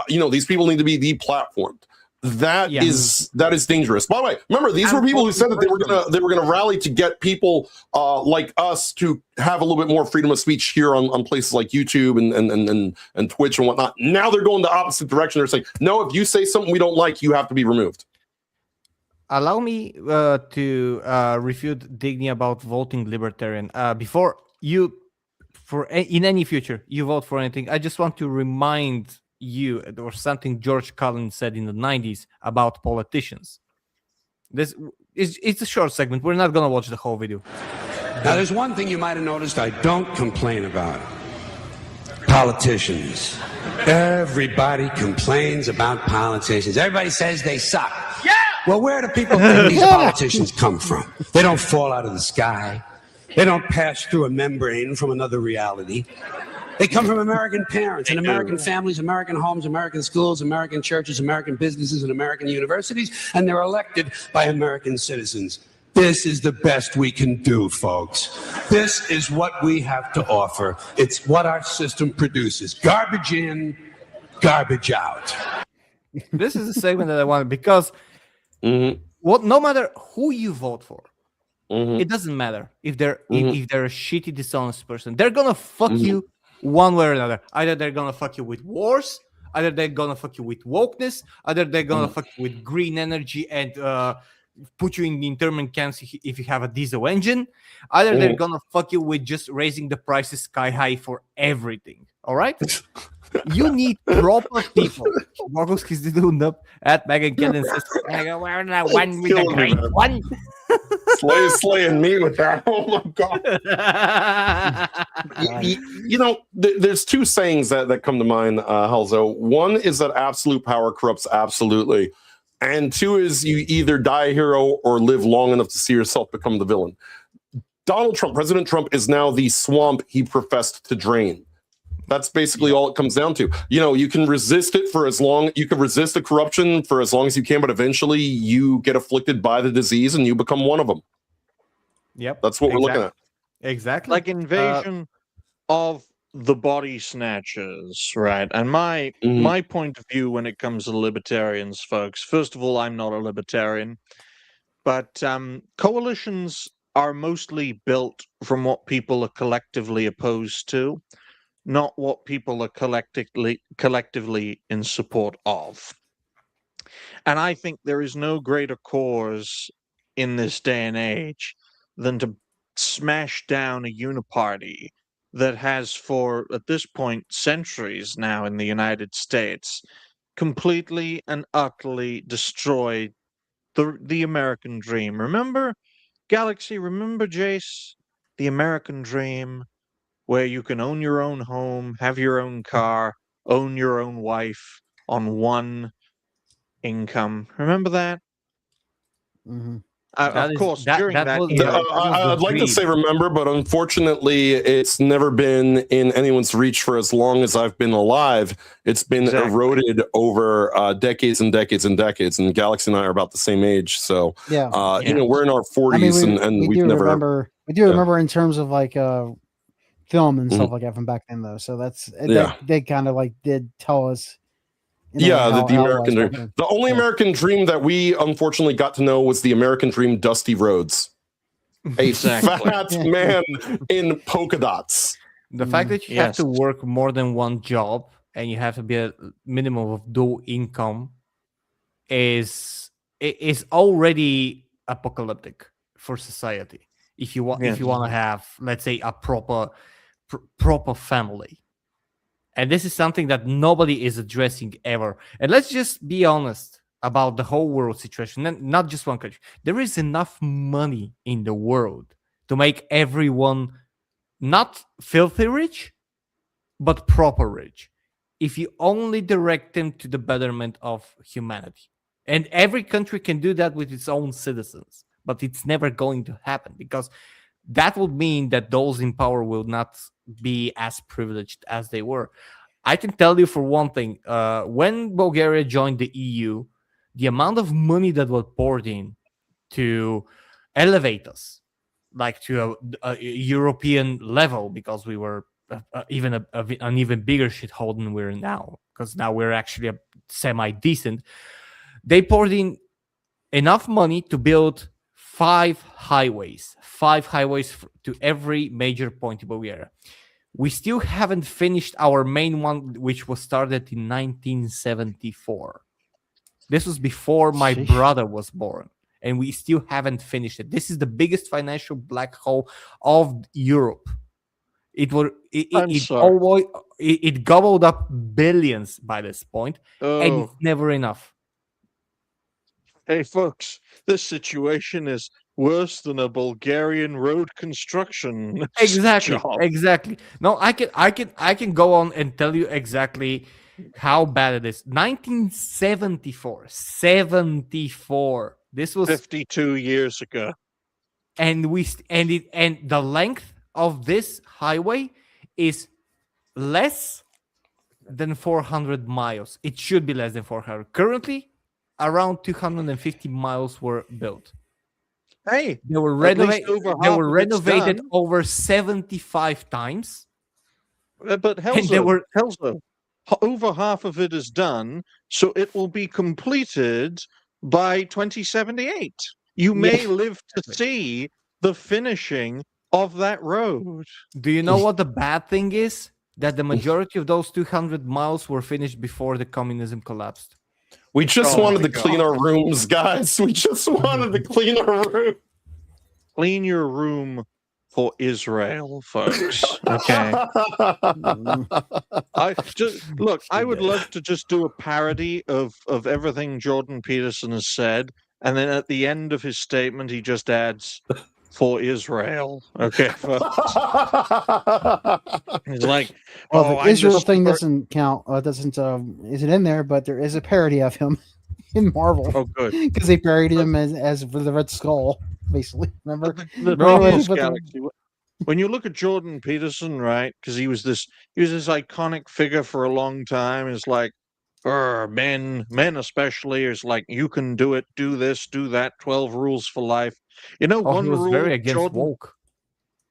These people need to be deplatformed. That is dangerous. By the way, remember these were people who said that they were gonna rally to get people like us to have a little bit more freedom of speech here on places like YouTube and Twitch and whatnot. Now they're going the opposite direction. They're saying, no, if you say something we don't like, you have to be removed. Allow me to refute Digny about voting libertarian. Before you, in any future, you vote for anything, I just want to remind you or something George Carlin said in the 90s about politicians. It's a short segment. We're not going to watch the whole video. Now, there's one thing you might have noticed I don't complain about. Politicians. Everybody complains about politicians. Everybody says they suck. Yeah! Well, where do people think these politicians come from? They don't fall out of the sky. They don't pass through a membrane from another reality. They come from American parents and American families, American homes, American schools, American churches, American businesses, and American universities, and they're elected by American citizens. This is the best we can do, folks. This is what we have to offer. It's what our system produces. Garbage in, garbage out. This is a segment that I wanted because no matter who you vote for, it doesn't matter if they're if they're a shitty, dishonest person. They're gonna fuck you one way or another. Either they're gonna fuck you with wars, either they're gonna fuck you with wokeness, either they're gonna fuck you with green energy and put you in the internment camps if you have a diesel engine, either they're gonna fuck you with just raising the prices sky high for everything. All right? You need proper people. Marcos is doing up at Megyn Kelly says, "We're the one with the great one." slaying me with that. Oh my god. You know, there's two sayings that come to mind, Halzo. One is that absolute power corrupts absolutely. And two is you either die a hero or live long enough to see yourself become the villain. Donald Trump, President Trump, is now the swamp he professed to drain. That's basically all it comes down to. You know, you can resist it for as long, you can resist the corruption for as long as you can, but eventually you get afflicted by the disease and you become one of them. Yep. That's what we're looking at. Exactly. Like invasion of the body snatchers, right? And my point of view when it comes to libertarians, folks, first of all, I'm not a libertarian, but coalitions are mostly built from what people are collectively opposed to, not what people are collectively in support of. And I think there is no greater cause in this day and age than to smash down a uniparty that has, for at this point, centuries now in the United States, completely and utterly destroyed the American dream. Remember, Galaxy, remember, Jace, the American dream, where you can own your own home, have your own car, own your own wife on one income. Remember that? Of course, during that era, I'd like to say remember, but unfortunately, it's never been in anyone's reach for as long as I've been alive. It's been eroded over decades and decades and decades. And Galaxy and I are about the same age, so you know, we're in our 40s, and we've never. We do remember in terms of like film and stuff like that from back then, though. So that's they kind of like did tell us. You know, the American dream. The only American dream that we unfortunately got to know was the American dream Dusty Rhodes. A fat man in polka dots. The fact that you have to work more than one job and you have to be a minimum of dual income is already apocalyptic for society. If you want to have, let's say, a proper family. And this is something that nobody is addressing ever. And let's just be honest about the whole world situation, and not just one country. There is enough money in the world to make everyone not filthy rich, but proper rich. If you only direct them to the betterment of humanity. And every country can do that with its own citizens. But it's never going to happen, because that would mean that those in power will not be as privileged as they were. I can tell you for one thing, when Bulgaria joined the EU, the amount of money that was poured in to elevate us, like to a European level, because we were even an even bigger shithole than we're now, because now we're actually a semi-decent. They poured in enough money to build 5 highways to every major point in Bulgaria. We still haven't finished our main one, which was started in 1974. This was before my brother was born, and we still haven't finished it. This is the biggest financial black hole of Europe. It gobbled up billions by this point, and it's never enough. Hey, folks, this situation is worse than a Bulgarian road construction Exactly. No, I can go on and tell you exactly how bad it is. 1974. This was 52 years ago. And the length of this highway is less than 400 miles. It should be less than 400. Currently, around 250 miles were built. Hey, they were renovated over 75 times. But Helzo, over half of it is done, so it will be completed by 2078. You may live to see the finishing of that road. Do you know what the bad thing is? That the majority of those 200 miles were finished before the communism collapsed. We just wanted to clean our rooms, guys. We just wanted to clean our room. Clean your room for Israel, folks. Okay. I would love to just do a parody of everything Jordan Peterson has said, and then at the end of his statement, he just adds, "For Israel." Okay, folks. He's like, Well, "Oh, the I'm the Israel thing super-" doesn't count. Isn't in there, but there is a parody of him in Marvel Oh, good. because they parodied him as for the Red Skull, basically. Remember? The Bro, thing Anyway, is, but the- Galaxy, when you look at Jordan Peterson, right? Because he was this iconic figure for a long time. It's like, men especially, is like, you can do it, do this, do that. 12 rules for life. You know, Oh, one he was rule very against Jordan. woke.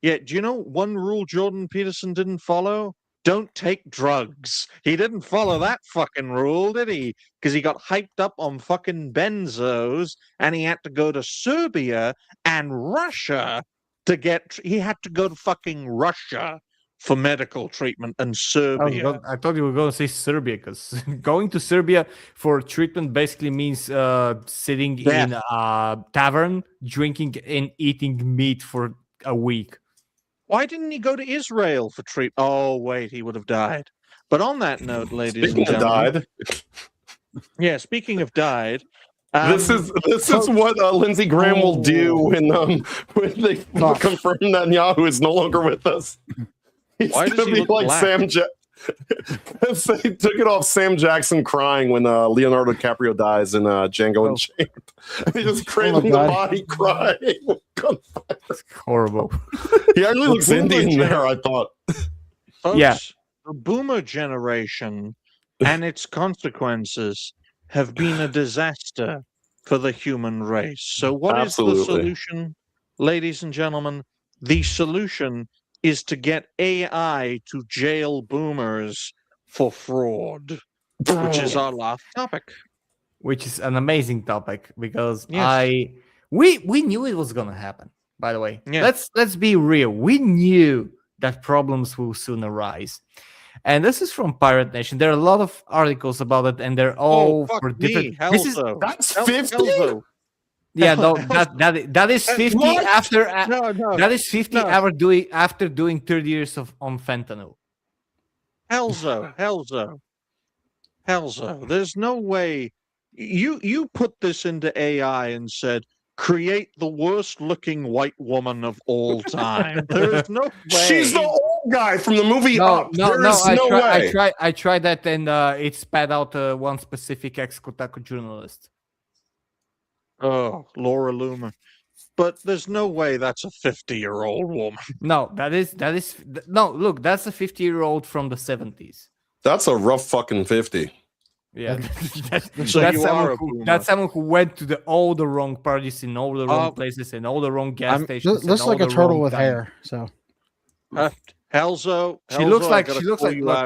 Yeah, do you know one rule Jordan Peterson didn't follow? Don't take drugs. He didn't follow that fucking rule, did he? Because he got hyped up on fucking benzos and he had to go to Serbia and Russia to get. He had to go to fucking Russia for medical treatment and Serbia. I thought you were going to say Serbia because going to Serbia for treatment basically means sitting in a tavern, drinking and eating meat for a week. Why didn't he go to Israel for treatment? Oh, wait, he would have died. But on that note, ladies Speaking and of gentlemen. died, Yeah, speaking of died. this is what Lindsey Graham will do when they confirm that Yahoo is no longer with us. He's Why does gonna he be look like black? Sam they took it off Sam Jackson crying when Leonardo DiCaprio dies in Django Unchained. He just cradling the God. body crying. It's horrible. He actually looks boomer Indian gener- there, I thought. Folks, Yeah. the boomer generation and its consequences have been a disaster for the human race. So, what is the Absolutely. solution, ladies and gentlemen? The solution is to get AI to jail boomers for fraud, which is our last topic. Which is an amazing topic because Yes. we knew it was gonna happen. By the way, Yeah. let's be real. We knew that problems will soon arise, and this is from Pirate Nation. There are a lot of articles about it, and they're all fuck for me, different. This is That's Hel- 50? Helzo. yeah, no, Hel- that is 50 What? after No, that is 50 no. after doing 30 years on fentanyl. Helzo. There's no way you put this into AI and said, create the worst looking white woman of all time. There's no way. She's the old guy from the movie No, Up. There's no way. I tried that, and it spat out one specific ex-Kotaku journalist. Oh, Laura Loomer. But there's no way that's a 50-year-old woman. No, no. Look, that's a 50-year-old from the 70s. That's a rough fucking 50. Yeah, So you are a boomer. that's someone who went to all the wrong parties in all the wrong places and all the wrong gas stations. looks and like all a the turtle wrong with time. hair. So Helzo. She looks I like gotta she looks call like you look,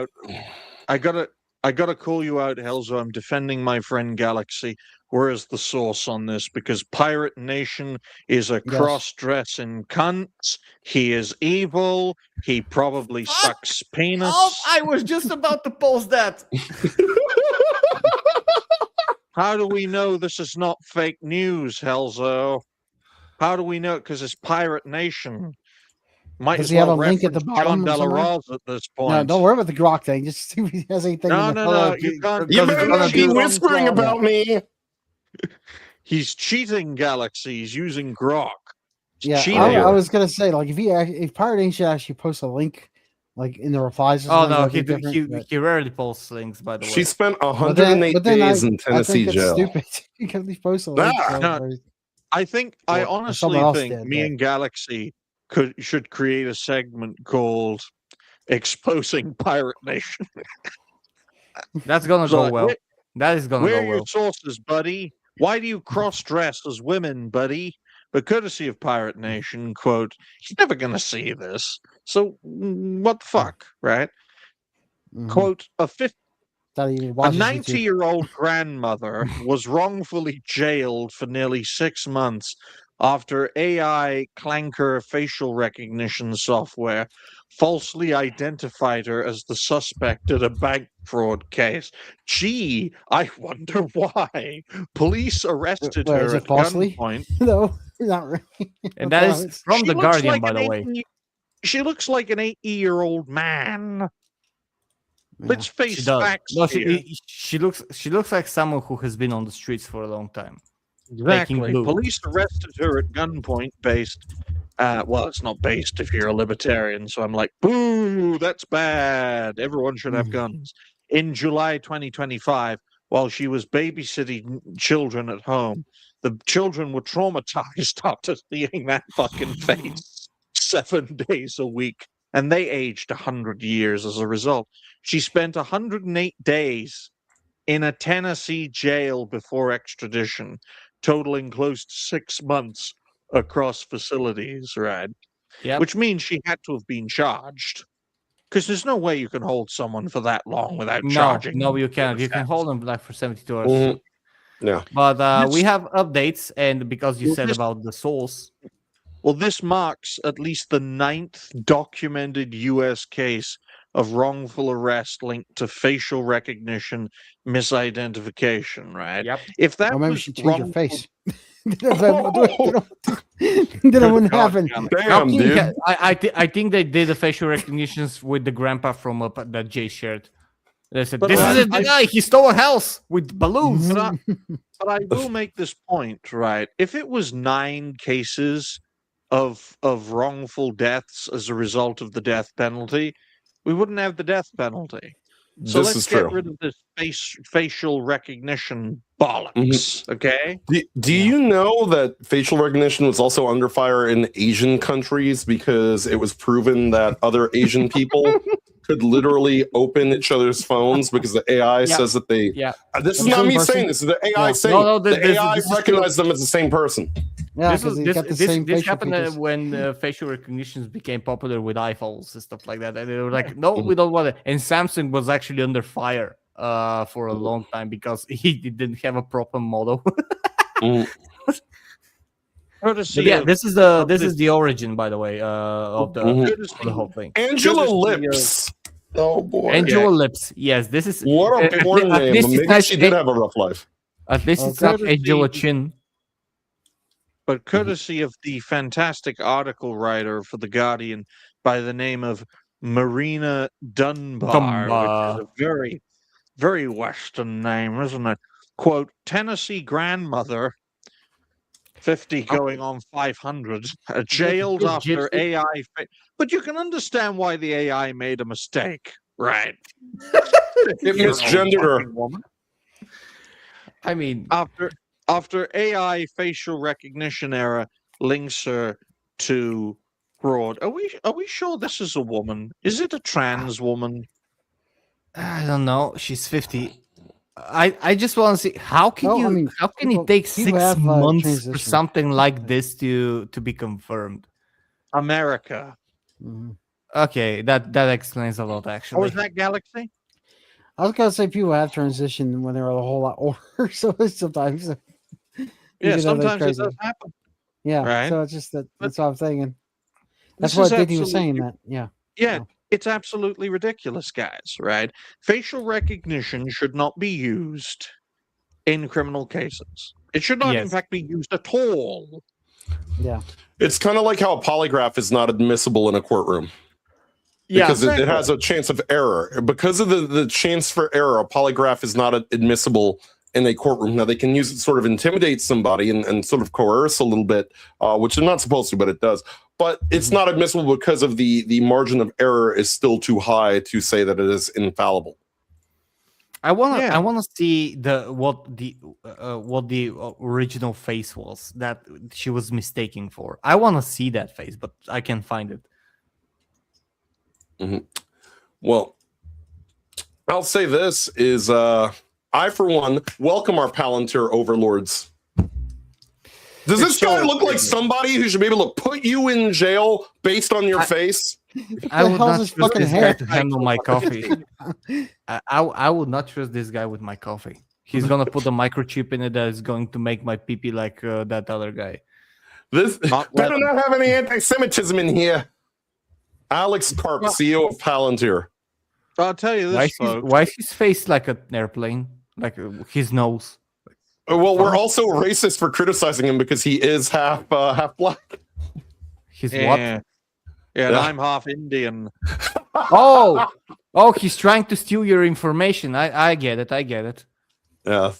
out. I gotta call you out, Helzo. I'm defending my friend Galaxy. Where is the source on this? Because Pirate Nation is a Yes. cross-dressing cunt. He is evil. He probably sucks penis. Oh, I was just about to post that. How do we know this is not fake news, Helzo? How do we know? Because it's Pirate Nation. Might Does as he have well a link at the reference bottom John or somewhere? Delarosa at this point. no, don't worry about the grok thing. Just see if he has anything. No, in the no, photo. no. You can't. You Because better it's not gonna be do- whispering about me. He's cheating, Galaxy. He's using grok. He's Yeah, cheating. I was gonna say like if Pirate Nation actually posts a link like in the replies. Or Oh something, no, that'd be different, but- he rarely posts links. By the way, She spent but 108 then days I in Tennessee think that's jail. stupid because he posts a link. Ah, so no. there's- I think I Or honestly someone else think did, me but- and Galaxy should create a segment called "Exposing Pirate Nation." that's gonna So, go like, well. That is gonna Where go are your well. sources, buddy? Why do you cross-dress as women, buddy? But courtesy of Pirate Nation, quote, he's never going to see this. So what the fuck, right? Mhm. Quote, Thought he a watches YouTube. 90-year-old grandmother was wrongfully jailed for nearly 6 months after AI clanker facial recognition software falsely identified her as the suspect in a bank fraud case. Gee, I wonder why. Police arrested Wait, her is it at falsely? gunpoint. No, not really. And that is it's- from She the looks Guardian, like by an the way. 80 She looks like an 80-year-old man. Let's She face does. facts No, here. she looks like someone who has been on the streets for a long time. Exactly. blue. Police arrested her at gunpoint based. Well, it's not based if you're a libertarian, so I'm like, boo, that's bad. Everyone should have guns. In July 2025, while she was babysitting children at home, the children were traumatized after seeing that fucking face 7 days a week, and they aged 100 years as a result. She spent 108 days in a Tennessee jail before extradition, totaling close to 6 months across facilities, right? Yep. Which means she had to have been charged. Because there's no way you can hold someone for that long without charging. No, them you for can't. You can offense. hold them like for 72 hours. Mhm. Yeah. But we This- have updates, and because you Well, said this- about the souls, Well, this marks at least the 9th documented U.S. case of wrongful arrest linked to facial recognition misidentification, right? Yep. If that Or maybe was she changed her wrongful- face. Then it wouldn't God, happen. Jan. How Damn, can you dude. I think they did the facial recognitions with the grandpa from that Jay shared. They said, But "This is I- the guy. He stole a house with balloons." But I will make this point, right? If it was 9 cases of wrongful deaths as a result of the death penalty, we wouldn't have the death penalty. So This let's is get true. rid of this facial recognition bollocks, okay? Do you know that facial recognition was also under fire in Asian countries because it was proven that other Asian people could literally open each other's phones because the AI says that they. Yeah. This is The not same me person? saying this. Is the AI Yeah. saying No, the this AI is recognized them as the same person. Yeah, this because was, they got the same this facial happened features. when facial recognitions became popular with iPhones and stuff like that. And they were like, "No, we don't want it." And Samsung was actually under fire for a long time because he didn't have a proper model. Mm. Courtesy But yeah, of, this is the origin, by the way, of Mhm. the whole thing. Angela Courtesy of- Lips. Oh boy. Angela Lips. Yes, this is What a porn at name. least it's Maybe not she did have a rough life. At least Oh, it's not courtesy- Angela Chin. but courtesy of the fantastic article writer for The Guardian by the name of Marina Dunbar, which is a very, very Western name, isn't it? Quote, Tennessee grandmother, 50 going on 500, jailed Good after gypsy. AI. But you can understand why the AI made a mistake, right? It misgendered her. Fucking woman. I mean, After AI facial recognition error links her to fraud. Are we sure this is a woman? Is it a trans woman? I don't know. She's 50. I just want to see how can Well, you I mean, how can people- it take people 6 have, months for transition. something like this to be confirmed? America. Mhm. Okay, that explains a lot Oh, actually. is that Galaxy? I was gonna say people have transitioned when they're a whole lot older, so it's sometimes you Yeah, can have those sometimes it crazy. does happen. Yeah, Right. so it's just that's what I'm thinking. That's This what is Diddy was saying. absolutely- That yeah, Yeah, No. it's absolutely ridiculous, guys, right? Facial recognition should not be used in criminal cases. It should not, in Yes. fact, be used at all. yeah. It's kind of like how a polygraph is not admissible in a courtroom Yeah, because it exactly. has a chance of error. Because of the chance for error, a polygraph is not admissible in a courtroom. Now, they can use it to sort of intimidate somebody and sort of coerce a little bit, which they're not supposed to, but it does. But it's not admissible because of the margin of error is still too high to say that it is infallible. I wanna Yeah. I wanna see what the original face was that she was mistaking for. I wanna see that face, but I can't find it. Well, I'll say this is I, for one, welcome our Palantir overlords. Does this It's guy so look like crazy. somebody who should be able to put you in jail based on your face? I the would hell's not his trust fucking this guy hair? to handle my coffee. I would not trust this guy with my coffee. He's gonna put a microchip in it that is going to make my pee like that other guy. This Not better leather. not have any anti-Semitism in here. Alex Karp, CEO of Palantir. I'll tell you this, folks. Why is his face like an airplane? Like his nose? Well, we're also racist for criticizing him because he is half black. His Yeah. what? Yeah, and Yeah. I'm half Indian. Oh, he's trying to steal your information. I get it. Yeah.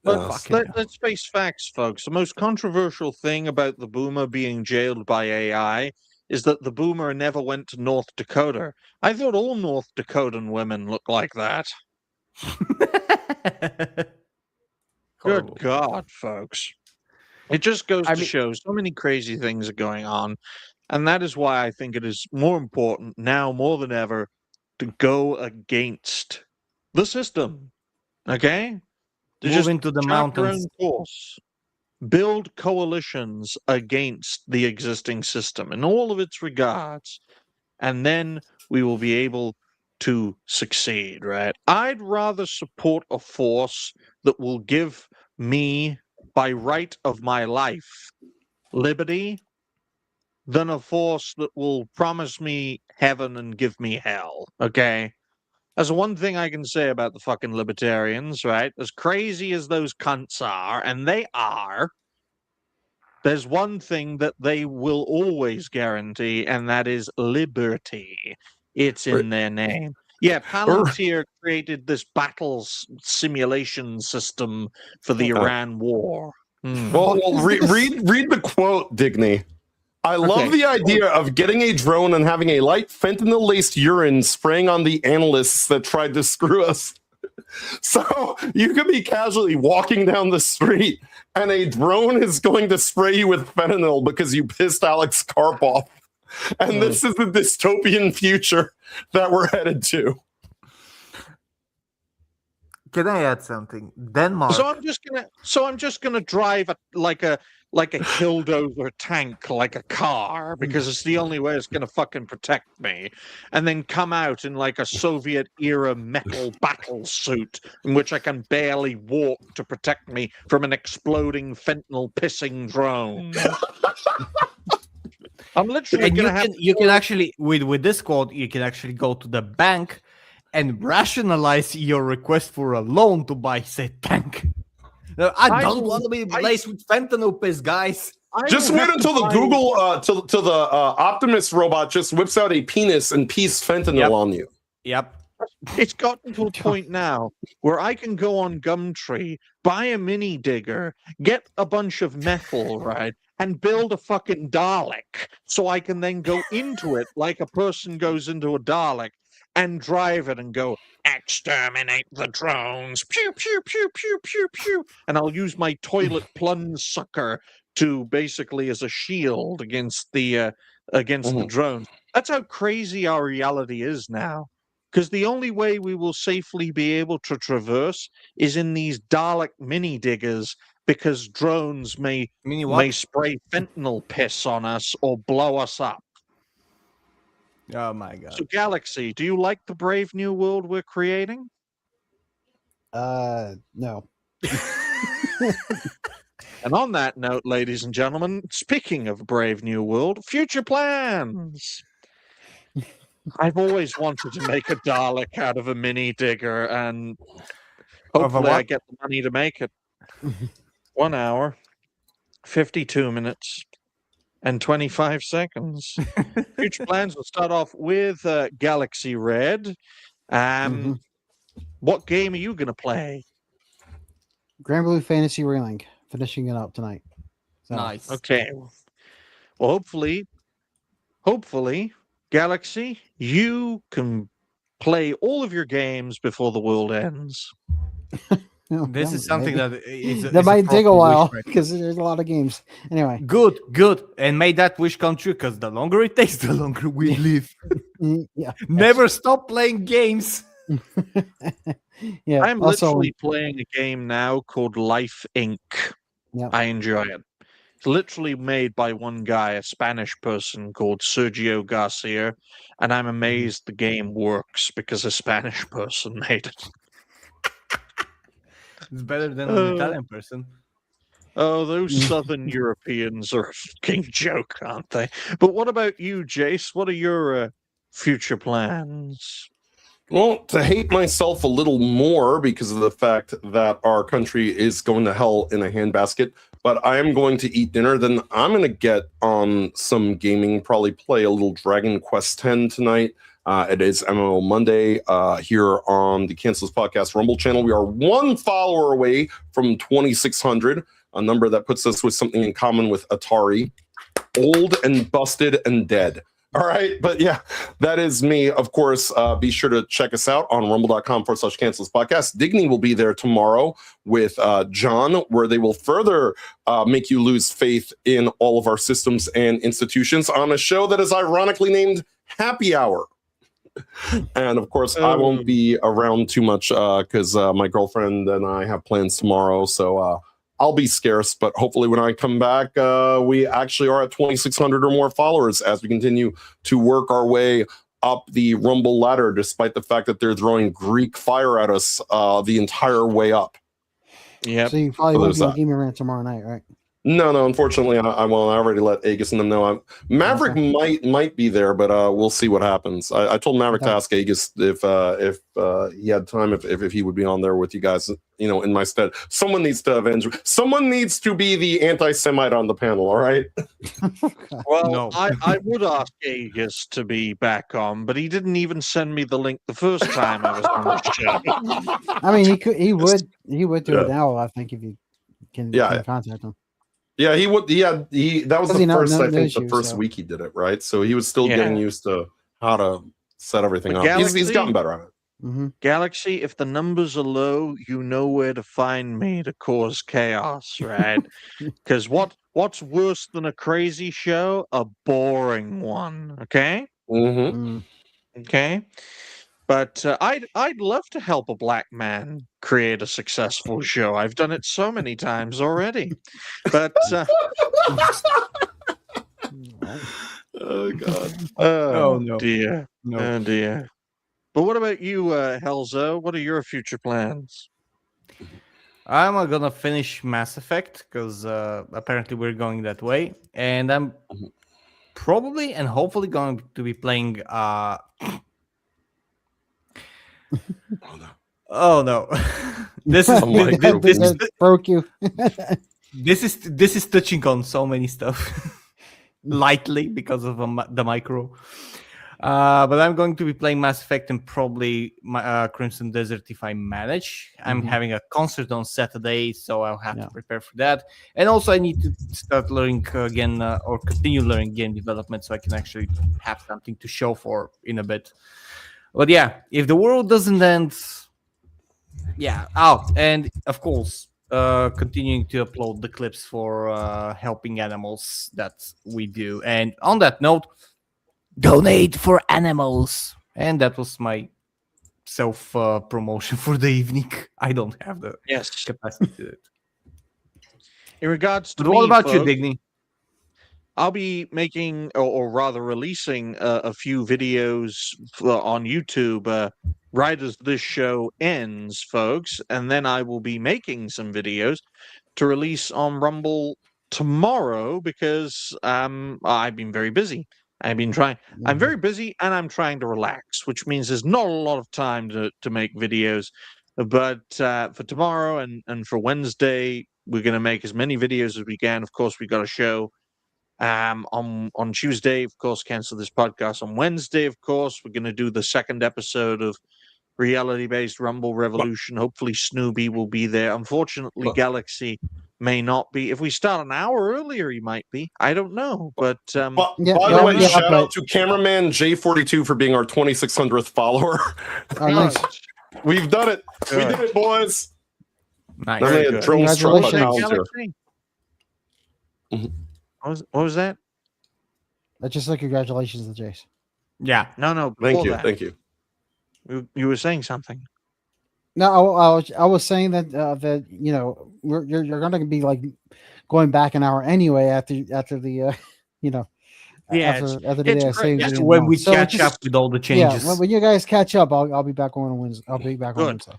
But Fucking hell. let's face facts, folks. The most controversial thing about the boomer being jailed by AI is that the boomer never went to North Dakota. I thought all North Dakotan women looked like that. Horrible. Good God, folks. It just goes I to mean- show so many crazy things are going on. And that is why I think it is more important now more than ever to go against the system. Okay? To Move just into the chart your mountains. own course. Build coalitions against the existing system in all of its regards. And then we will be able to succeed, right? I'd rather support a force that will give me, by right of my life, liberty, than a force that will promise me heaven and give me hell, okay? That's one thing I can say about the fucking libertarians, right? As crazy as those cunts are, and they are, there's one thing that they will always guarantee, and that is liberty. It's in their name. Yeah, Palantir created this simulation system for the Iran war. Well, read the quote, Digny. I love Okay. the idea of getting a drone and having a light fentanyl-laced urine spraying on the analysts that tried to screw us. So you could be casually walking down the street and a drone is going to spray you with fentanyl because you pissed Alex Karp off. And this is the dystopian future that we're headed to. Can I add something? Denmark. So I'm just gonna drive like a killdozer tank, like a car, because it's the only way it's gonna fucking protect me, and then come out in like a Soviet era metal battle suit in which I can barely walk to protect me from an exploding fentanyl pissing drone. I'm literally And gonna have you can actually with this code you can actually go to the bank and rationalize your request for a loan to buy said tank. I don't want to be laced with fentanyl piss, guys. Just wait until the Google, till the Optimus robot just whips out a penis and pees fentanyl on you. Yep. It's gotten to a point now where I can go on Gumtree, buy a mini digger, get a bunch of metal, right, and build a fucking Dalek so I can then go into it like a person goes into a Dalek and drive it and go, exterminate the drones, pew, pew, pew, pew, pew, pew. And I'll use my toilet plunge sucker to basically as a shield against the drones. That's how crazy our reality is now. Because the only way we will safely be able to traverse is in these Dalek mini diggers, because drones may spray fentanyl piss on us or blow us up. Oh my god. So, Galaxy, do you like the brave new world we're creating? No. And on that note, ladies and gentlemen, speaking of brave new world, future plans. I've always wanted to make a Dalek out of a mini digger, and hopefully I get the money to make it. 1 hour, 52 minutes, and 25 seconds. Future plans will start off with Galaxy Red. What game are you going to play? Grand Blue Fantasy Relink. Finishing it up tonight. So. Nice. Okay. Well, hopefully, Galaxy, you can play all of your games before the world ends. This is something that is that might take a proper while wish, right? because there's a lot of games. Anyway, Good, and may that wish come true. Because the longer it takes, the longer we live. yeah. Never stop playing games. Yeah. I'm also, literally playing a game now called Life Inc. Yeah. I enjoy it. It's literally made by one guy, a Spanish person called Sergio Garcia, and I'm amazed the game works because a Spanish person made it. It's better than an Italian person. Oh, those Southern Europeans are a fucking joke, aren't they? But what about you, Jace? What are your future plans? Well, to hate myself a little more because of the fact that our country is going to hell in a handbasket, but I am going to eat dinner, then I'm going to get on some gaming, probably play a little Dragon Quest X tonight. It is MMO Monday here on the Cancel's Podcast Rumble channel. We are one follower away from 2,600, a number that puts us with something in common with Atari. Old and busted and dead. All right. But yeah, that is me. Of course, be sure to check us out on rumble.com/Cancel's Podcast. Digny will be there tomorrow with John, where they will further make you lose faith in all of our systems and institutions on a show that is ironically named Happy Hour. And of course, I won't be around too much because my girlfriend and I have plans tomorrow. So I'll be scarce, but hopefully when I come back, we actually are at 2,600 or more followers as we continue to work our way up the Rumble ladder, despite the fact that they're throwing Greek fire at us the entire way up. Yeah. So you probably won't be on Gaming Rant tomorrow night, right? No, unfortunately, I won't. I already let Aegis and them know. Maverick might be there, but we'll see what happens. I told Maverick to ask Aegis if he had time, if he would be on there with you guys, in my stead. Someone needs to avenge. Someone needs to be the anti-Semite on the panel. All right. Well, No. I would ask Aegis to be back on, but he didn't even send me the link the first time I was on the show. I mean, he would do it now. I think if you can contact him. Yeah, he would. That was the first. I think the first so. week he did it, right? So he was still getting used to how to set everything up. He's gotten better at it. Mm-hmm. Galaxy, if the numbers are low, you know where to find me to cause chaos, right? Because what's worse than a crazy show? A boring one. Okay. Mm-hmm. Okay. But I'd love to help a black man create a successful show. I've done it so many times already. But oh god. Oh no. Dear. No. Oh dear. But what about you, Helzo? What are your future plans? I'm gonna finish Mass Effect because apparently we're going that way, and I'm probably and hopefully going to be playing. Oh no! This is That broke you. this is touching on so many stuff lightly because of the micro. But I'm going to be playing Mass Effect and probably Crimson Desert if I manage. I'm having a concert on Saturday, so I'll have to prepare for that. And also, I need to start learning again or continue learning game development so I can actually have something to show for in a bit. But yeah, if the world doesn't end, yeah. Oh, and of course, continuing to upload the clips for helping animals that we do. And on that note, donate for animals. And that was my self promotion for the evening. I don't have the capacity to do it. In regards to But what about you, folks, Digny? I'll be making, or rather releasing, a few videos on YouTube right as this show ends, folks. And then I will be making some videos to release on Rumble tomorrow because I've been very busy. I'm very busy and I'm trying to relax, which means there's not a lot of time to make videos. But for tomorrow and for Wednesday, we're going to make as many videos as we can. Of course, we got a show on Tuesday. Of course, cancel this podcast. On Wednesday, of course, we're going to do the second episode of reality-based Rumble Revolution. Hopefully, Snoopy will be there. Unfortunately, Galaxy may not be. If we start an hour earlier, he might be. I don't know. But by the way, shout out to cameraman J42 for being our 2,600th follower. Oh, nice. We've done it. We did it, boys. Nice. Then they had drone struck by Hounds here. What was that? That's just like congratulations to Jace. Yeah. No. Thank you. That. Thank you. You were saying something. No, I was saying that you're going to be like going back an hour anyway after the after the day when we catch up with all the changes. Yeah, when you guys catch up, I'll be back on Wednesday. I'll be back on Wednesday.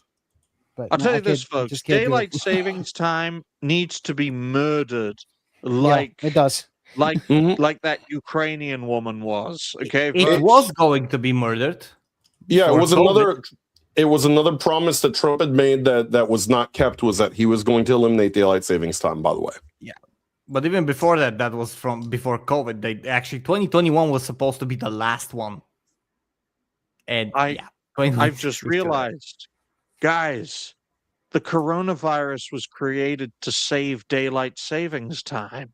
But I'll tell you this, folks: daylight savings time needs to be murdered, it does, like that Ukrainian woman was. Okay, it was going to be murdered. Yeah, it was another promise that Trump had made that was not kept. Was that he was going to eliminate daylight savings time? By the way, yeah. But even before that was from before COVID. 2021 was supposed to be the last one. And I've 2026 just is too late. realized, guys, the coronavirus was created to save daylight savings time.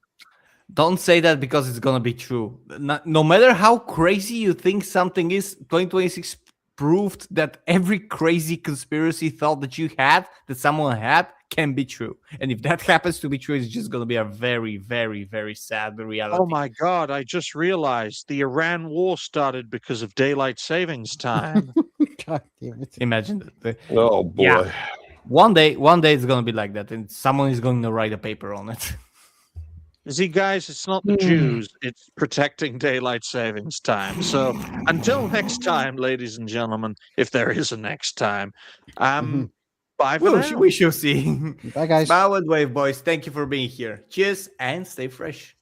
Don't say that because it's gonna be true. No matter how crazy you think something is, 2026 proved that every crazy conspiracy thought that you had, that someone had, can be true. And if that happens to be true, it's just gonna be a very, very, very sad reality. Oh my God, I just realized the Iran war started because of daylight savings time. God damn it. Imagine that. Oh boy. Yeah. One day it's gonna be like that, and someone is going to write a paper on it. You see, guys, it's not the Jews, it's protecting daylight savings time. So until next time, ladies and gentlemen, if there is a next time, bye for now. We shall see. Bye, guys. Bow and wave, boys. Thank you for being here. Cheers and stay fresh.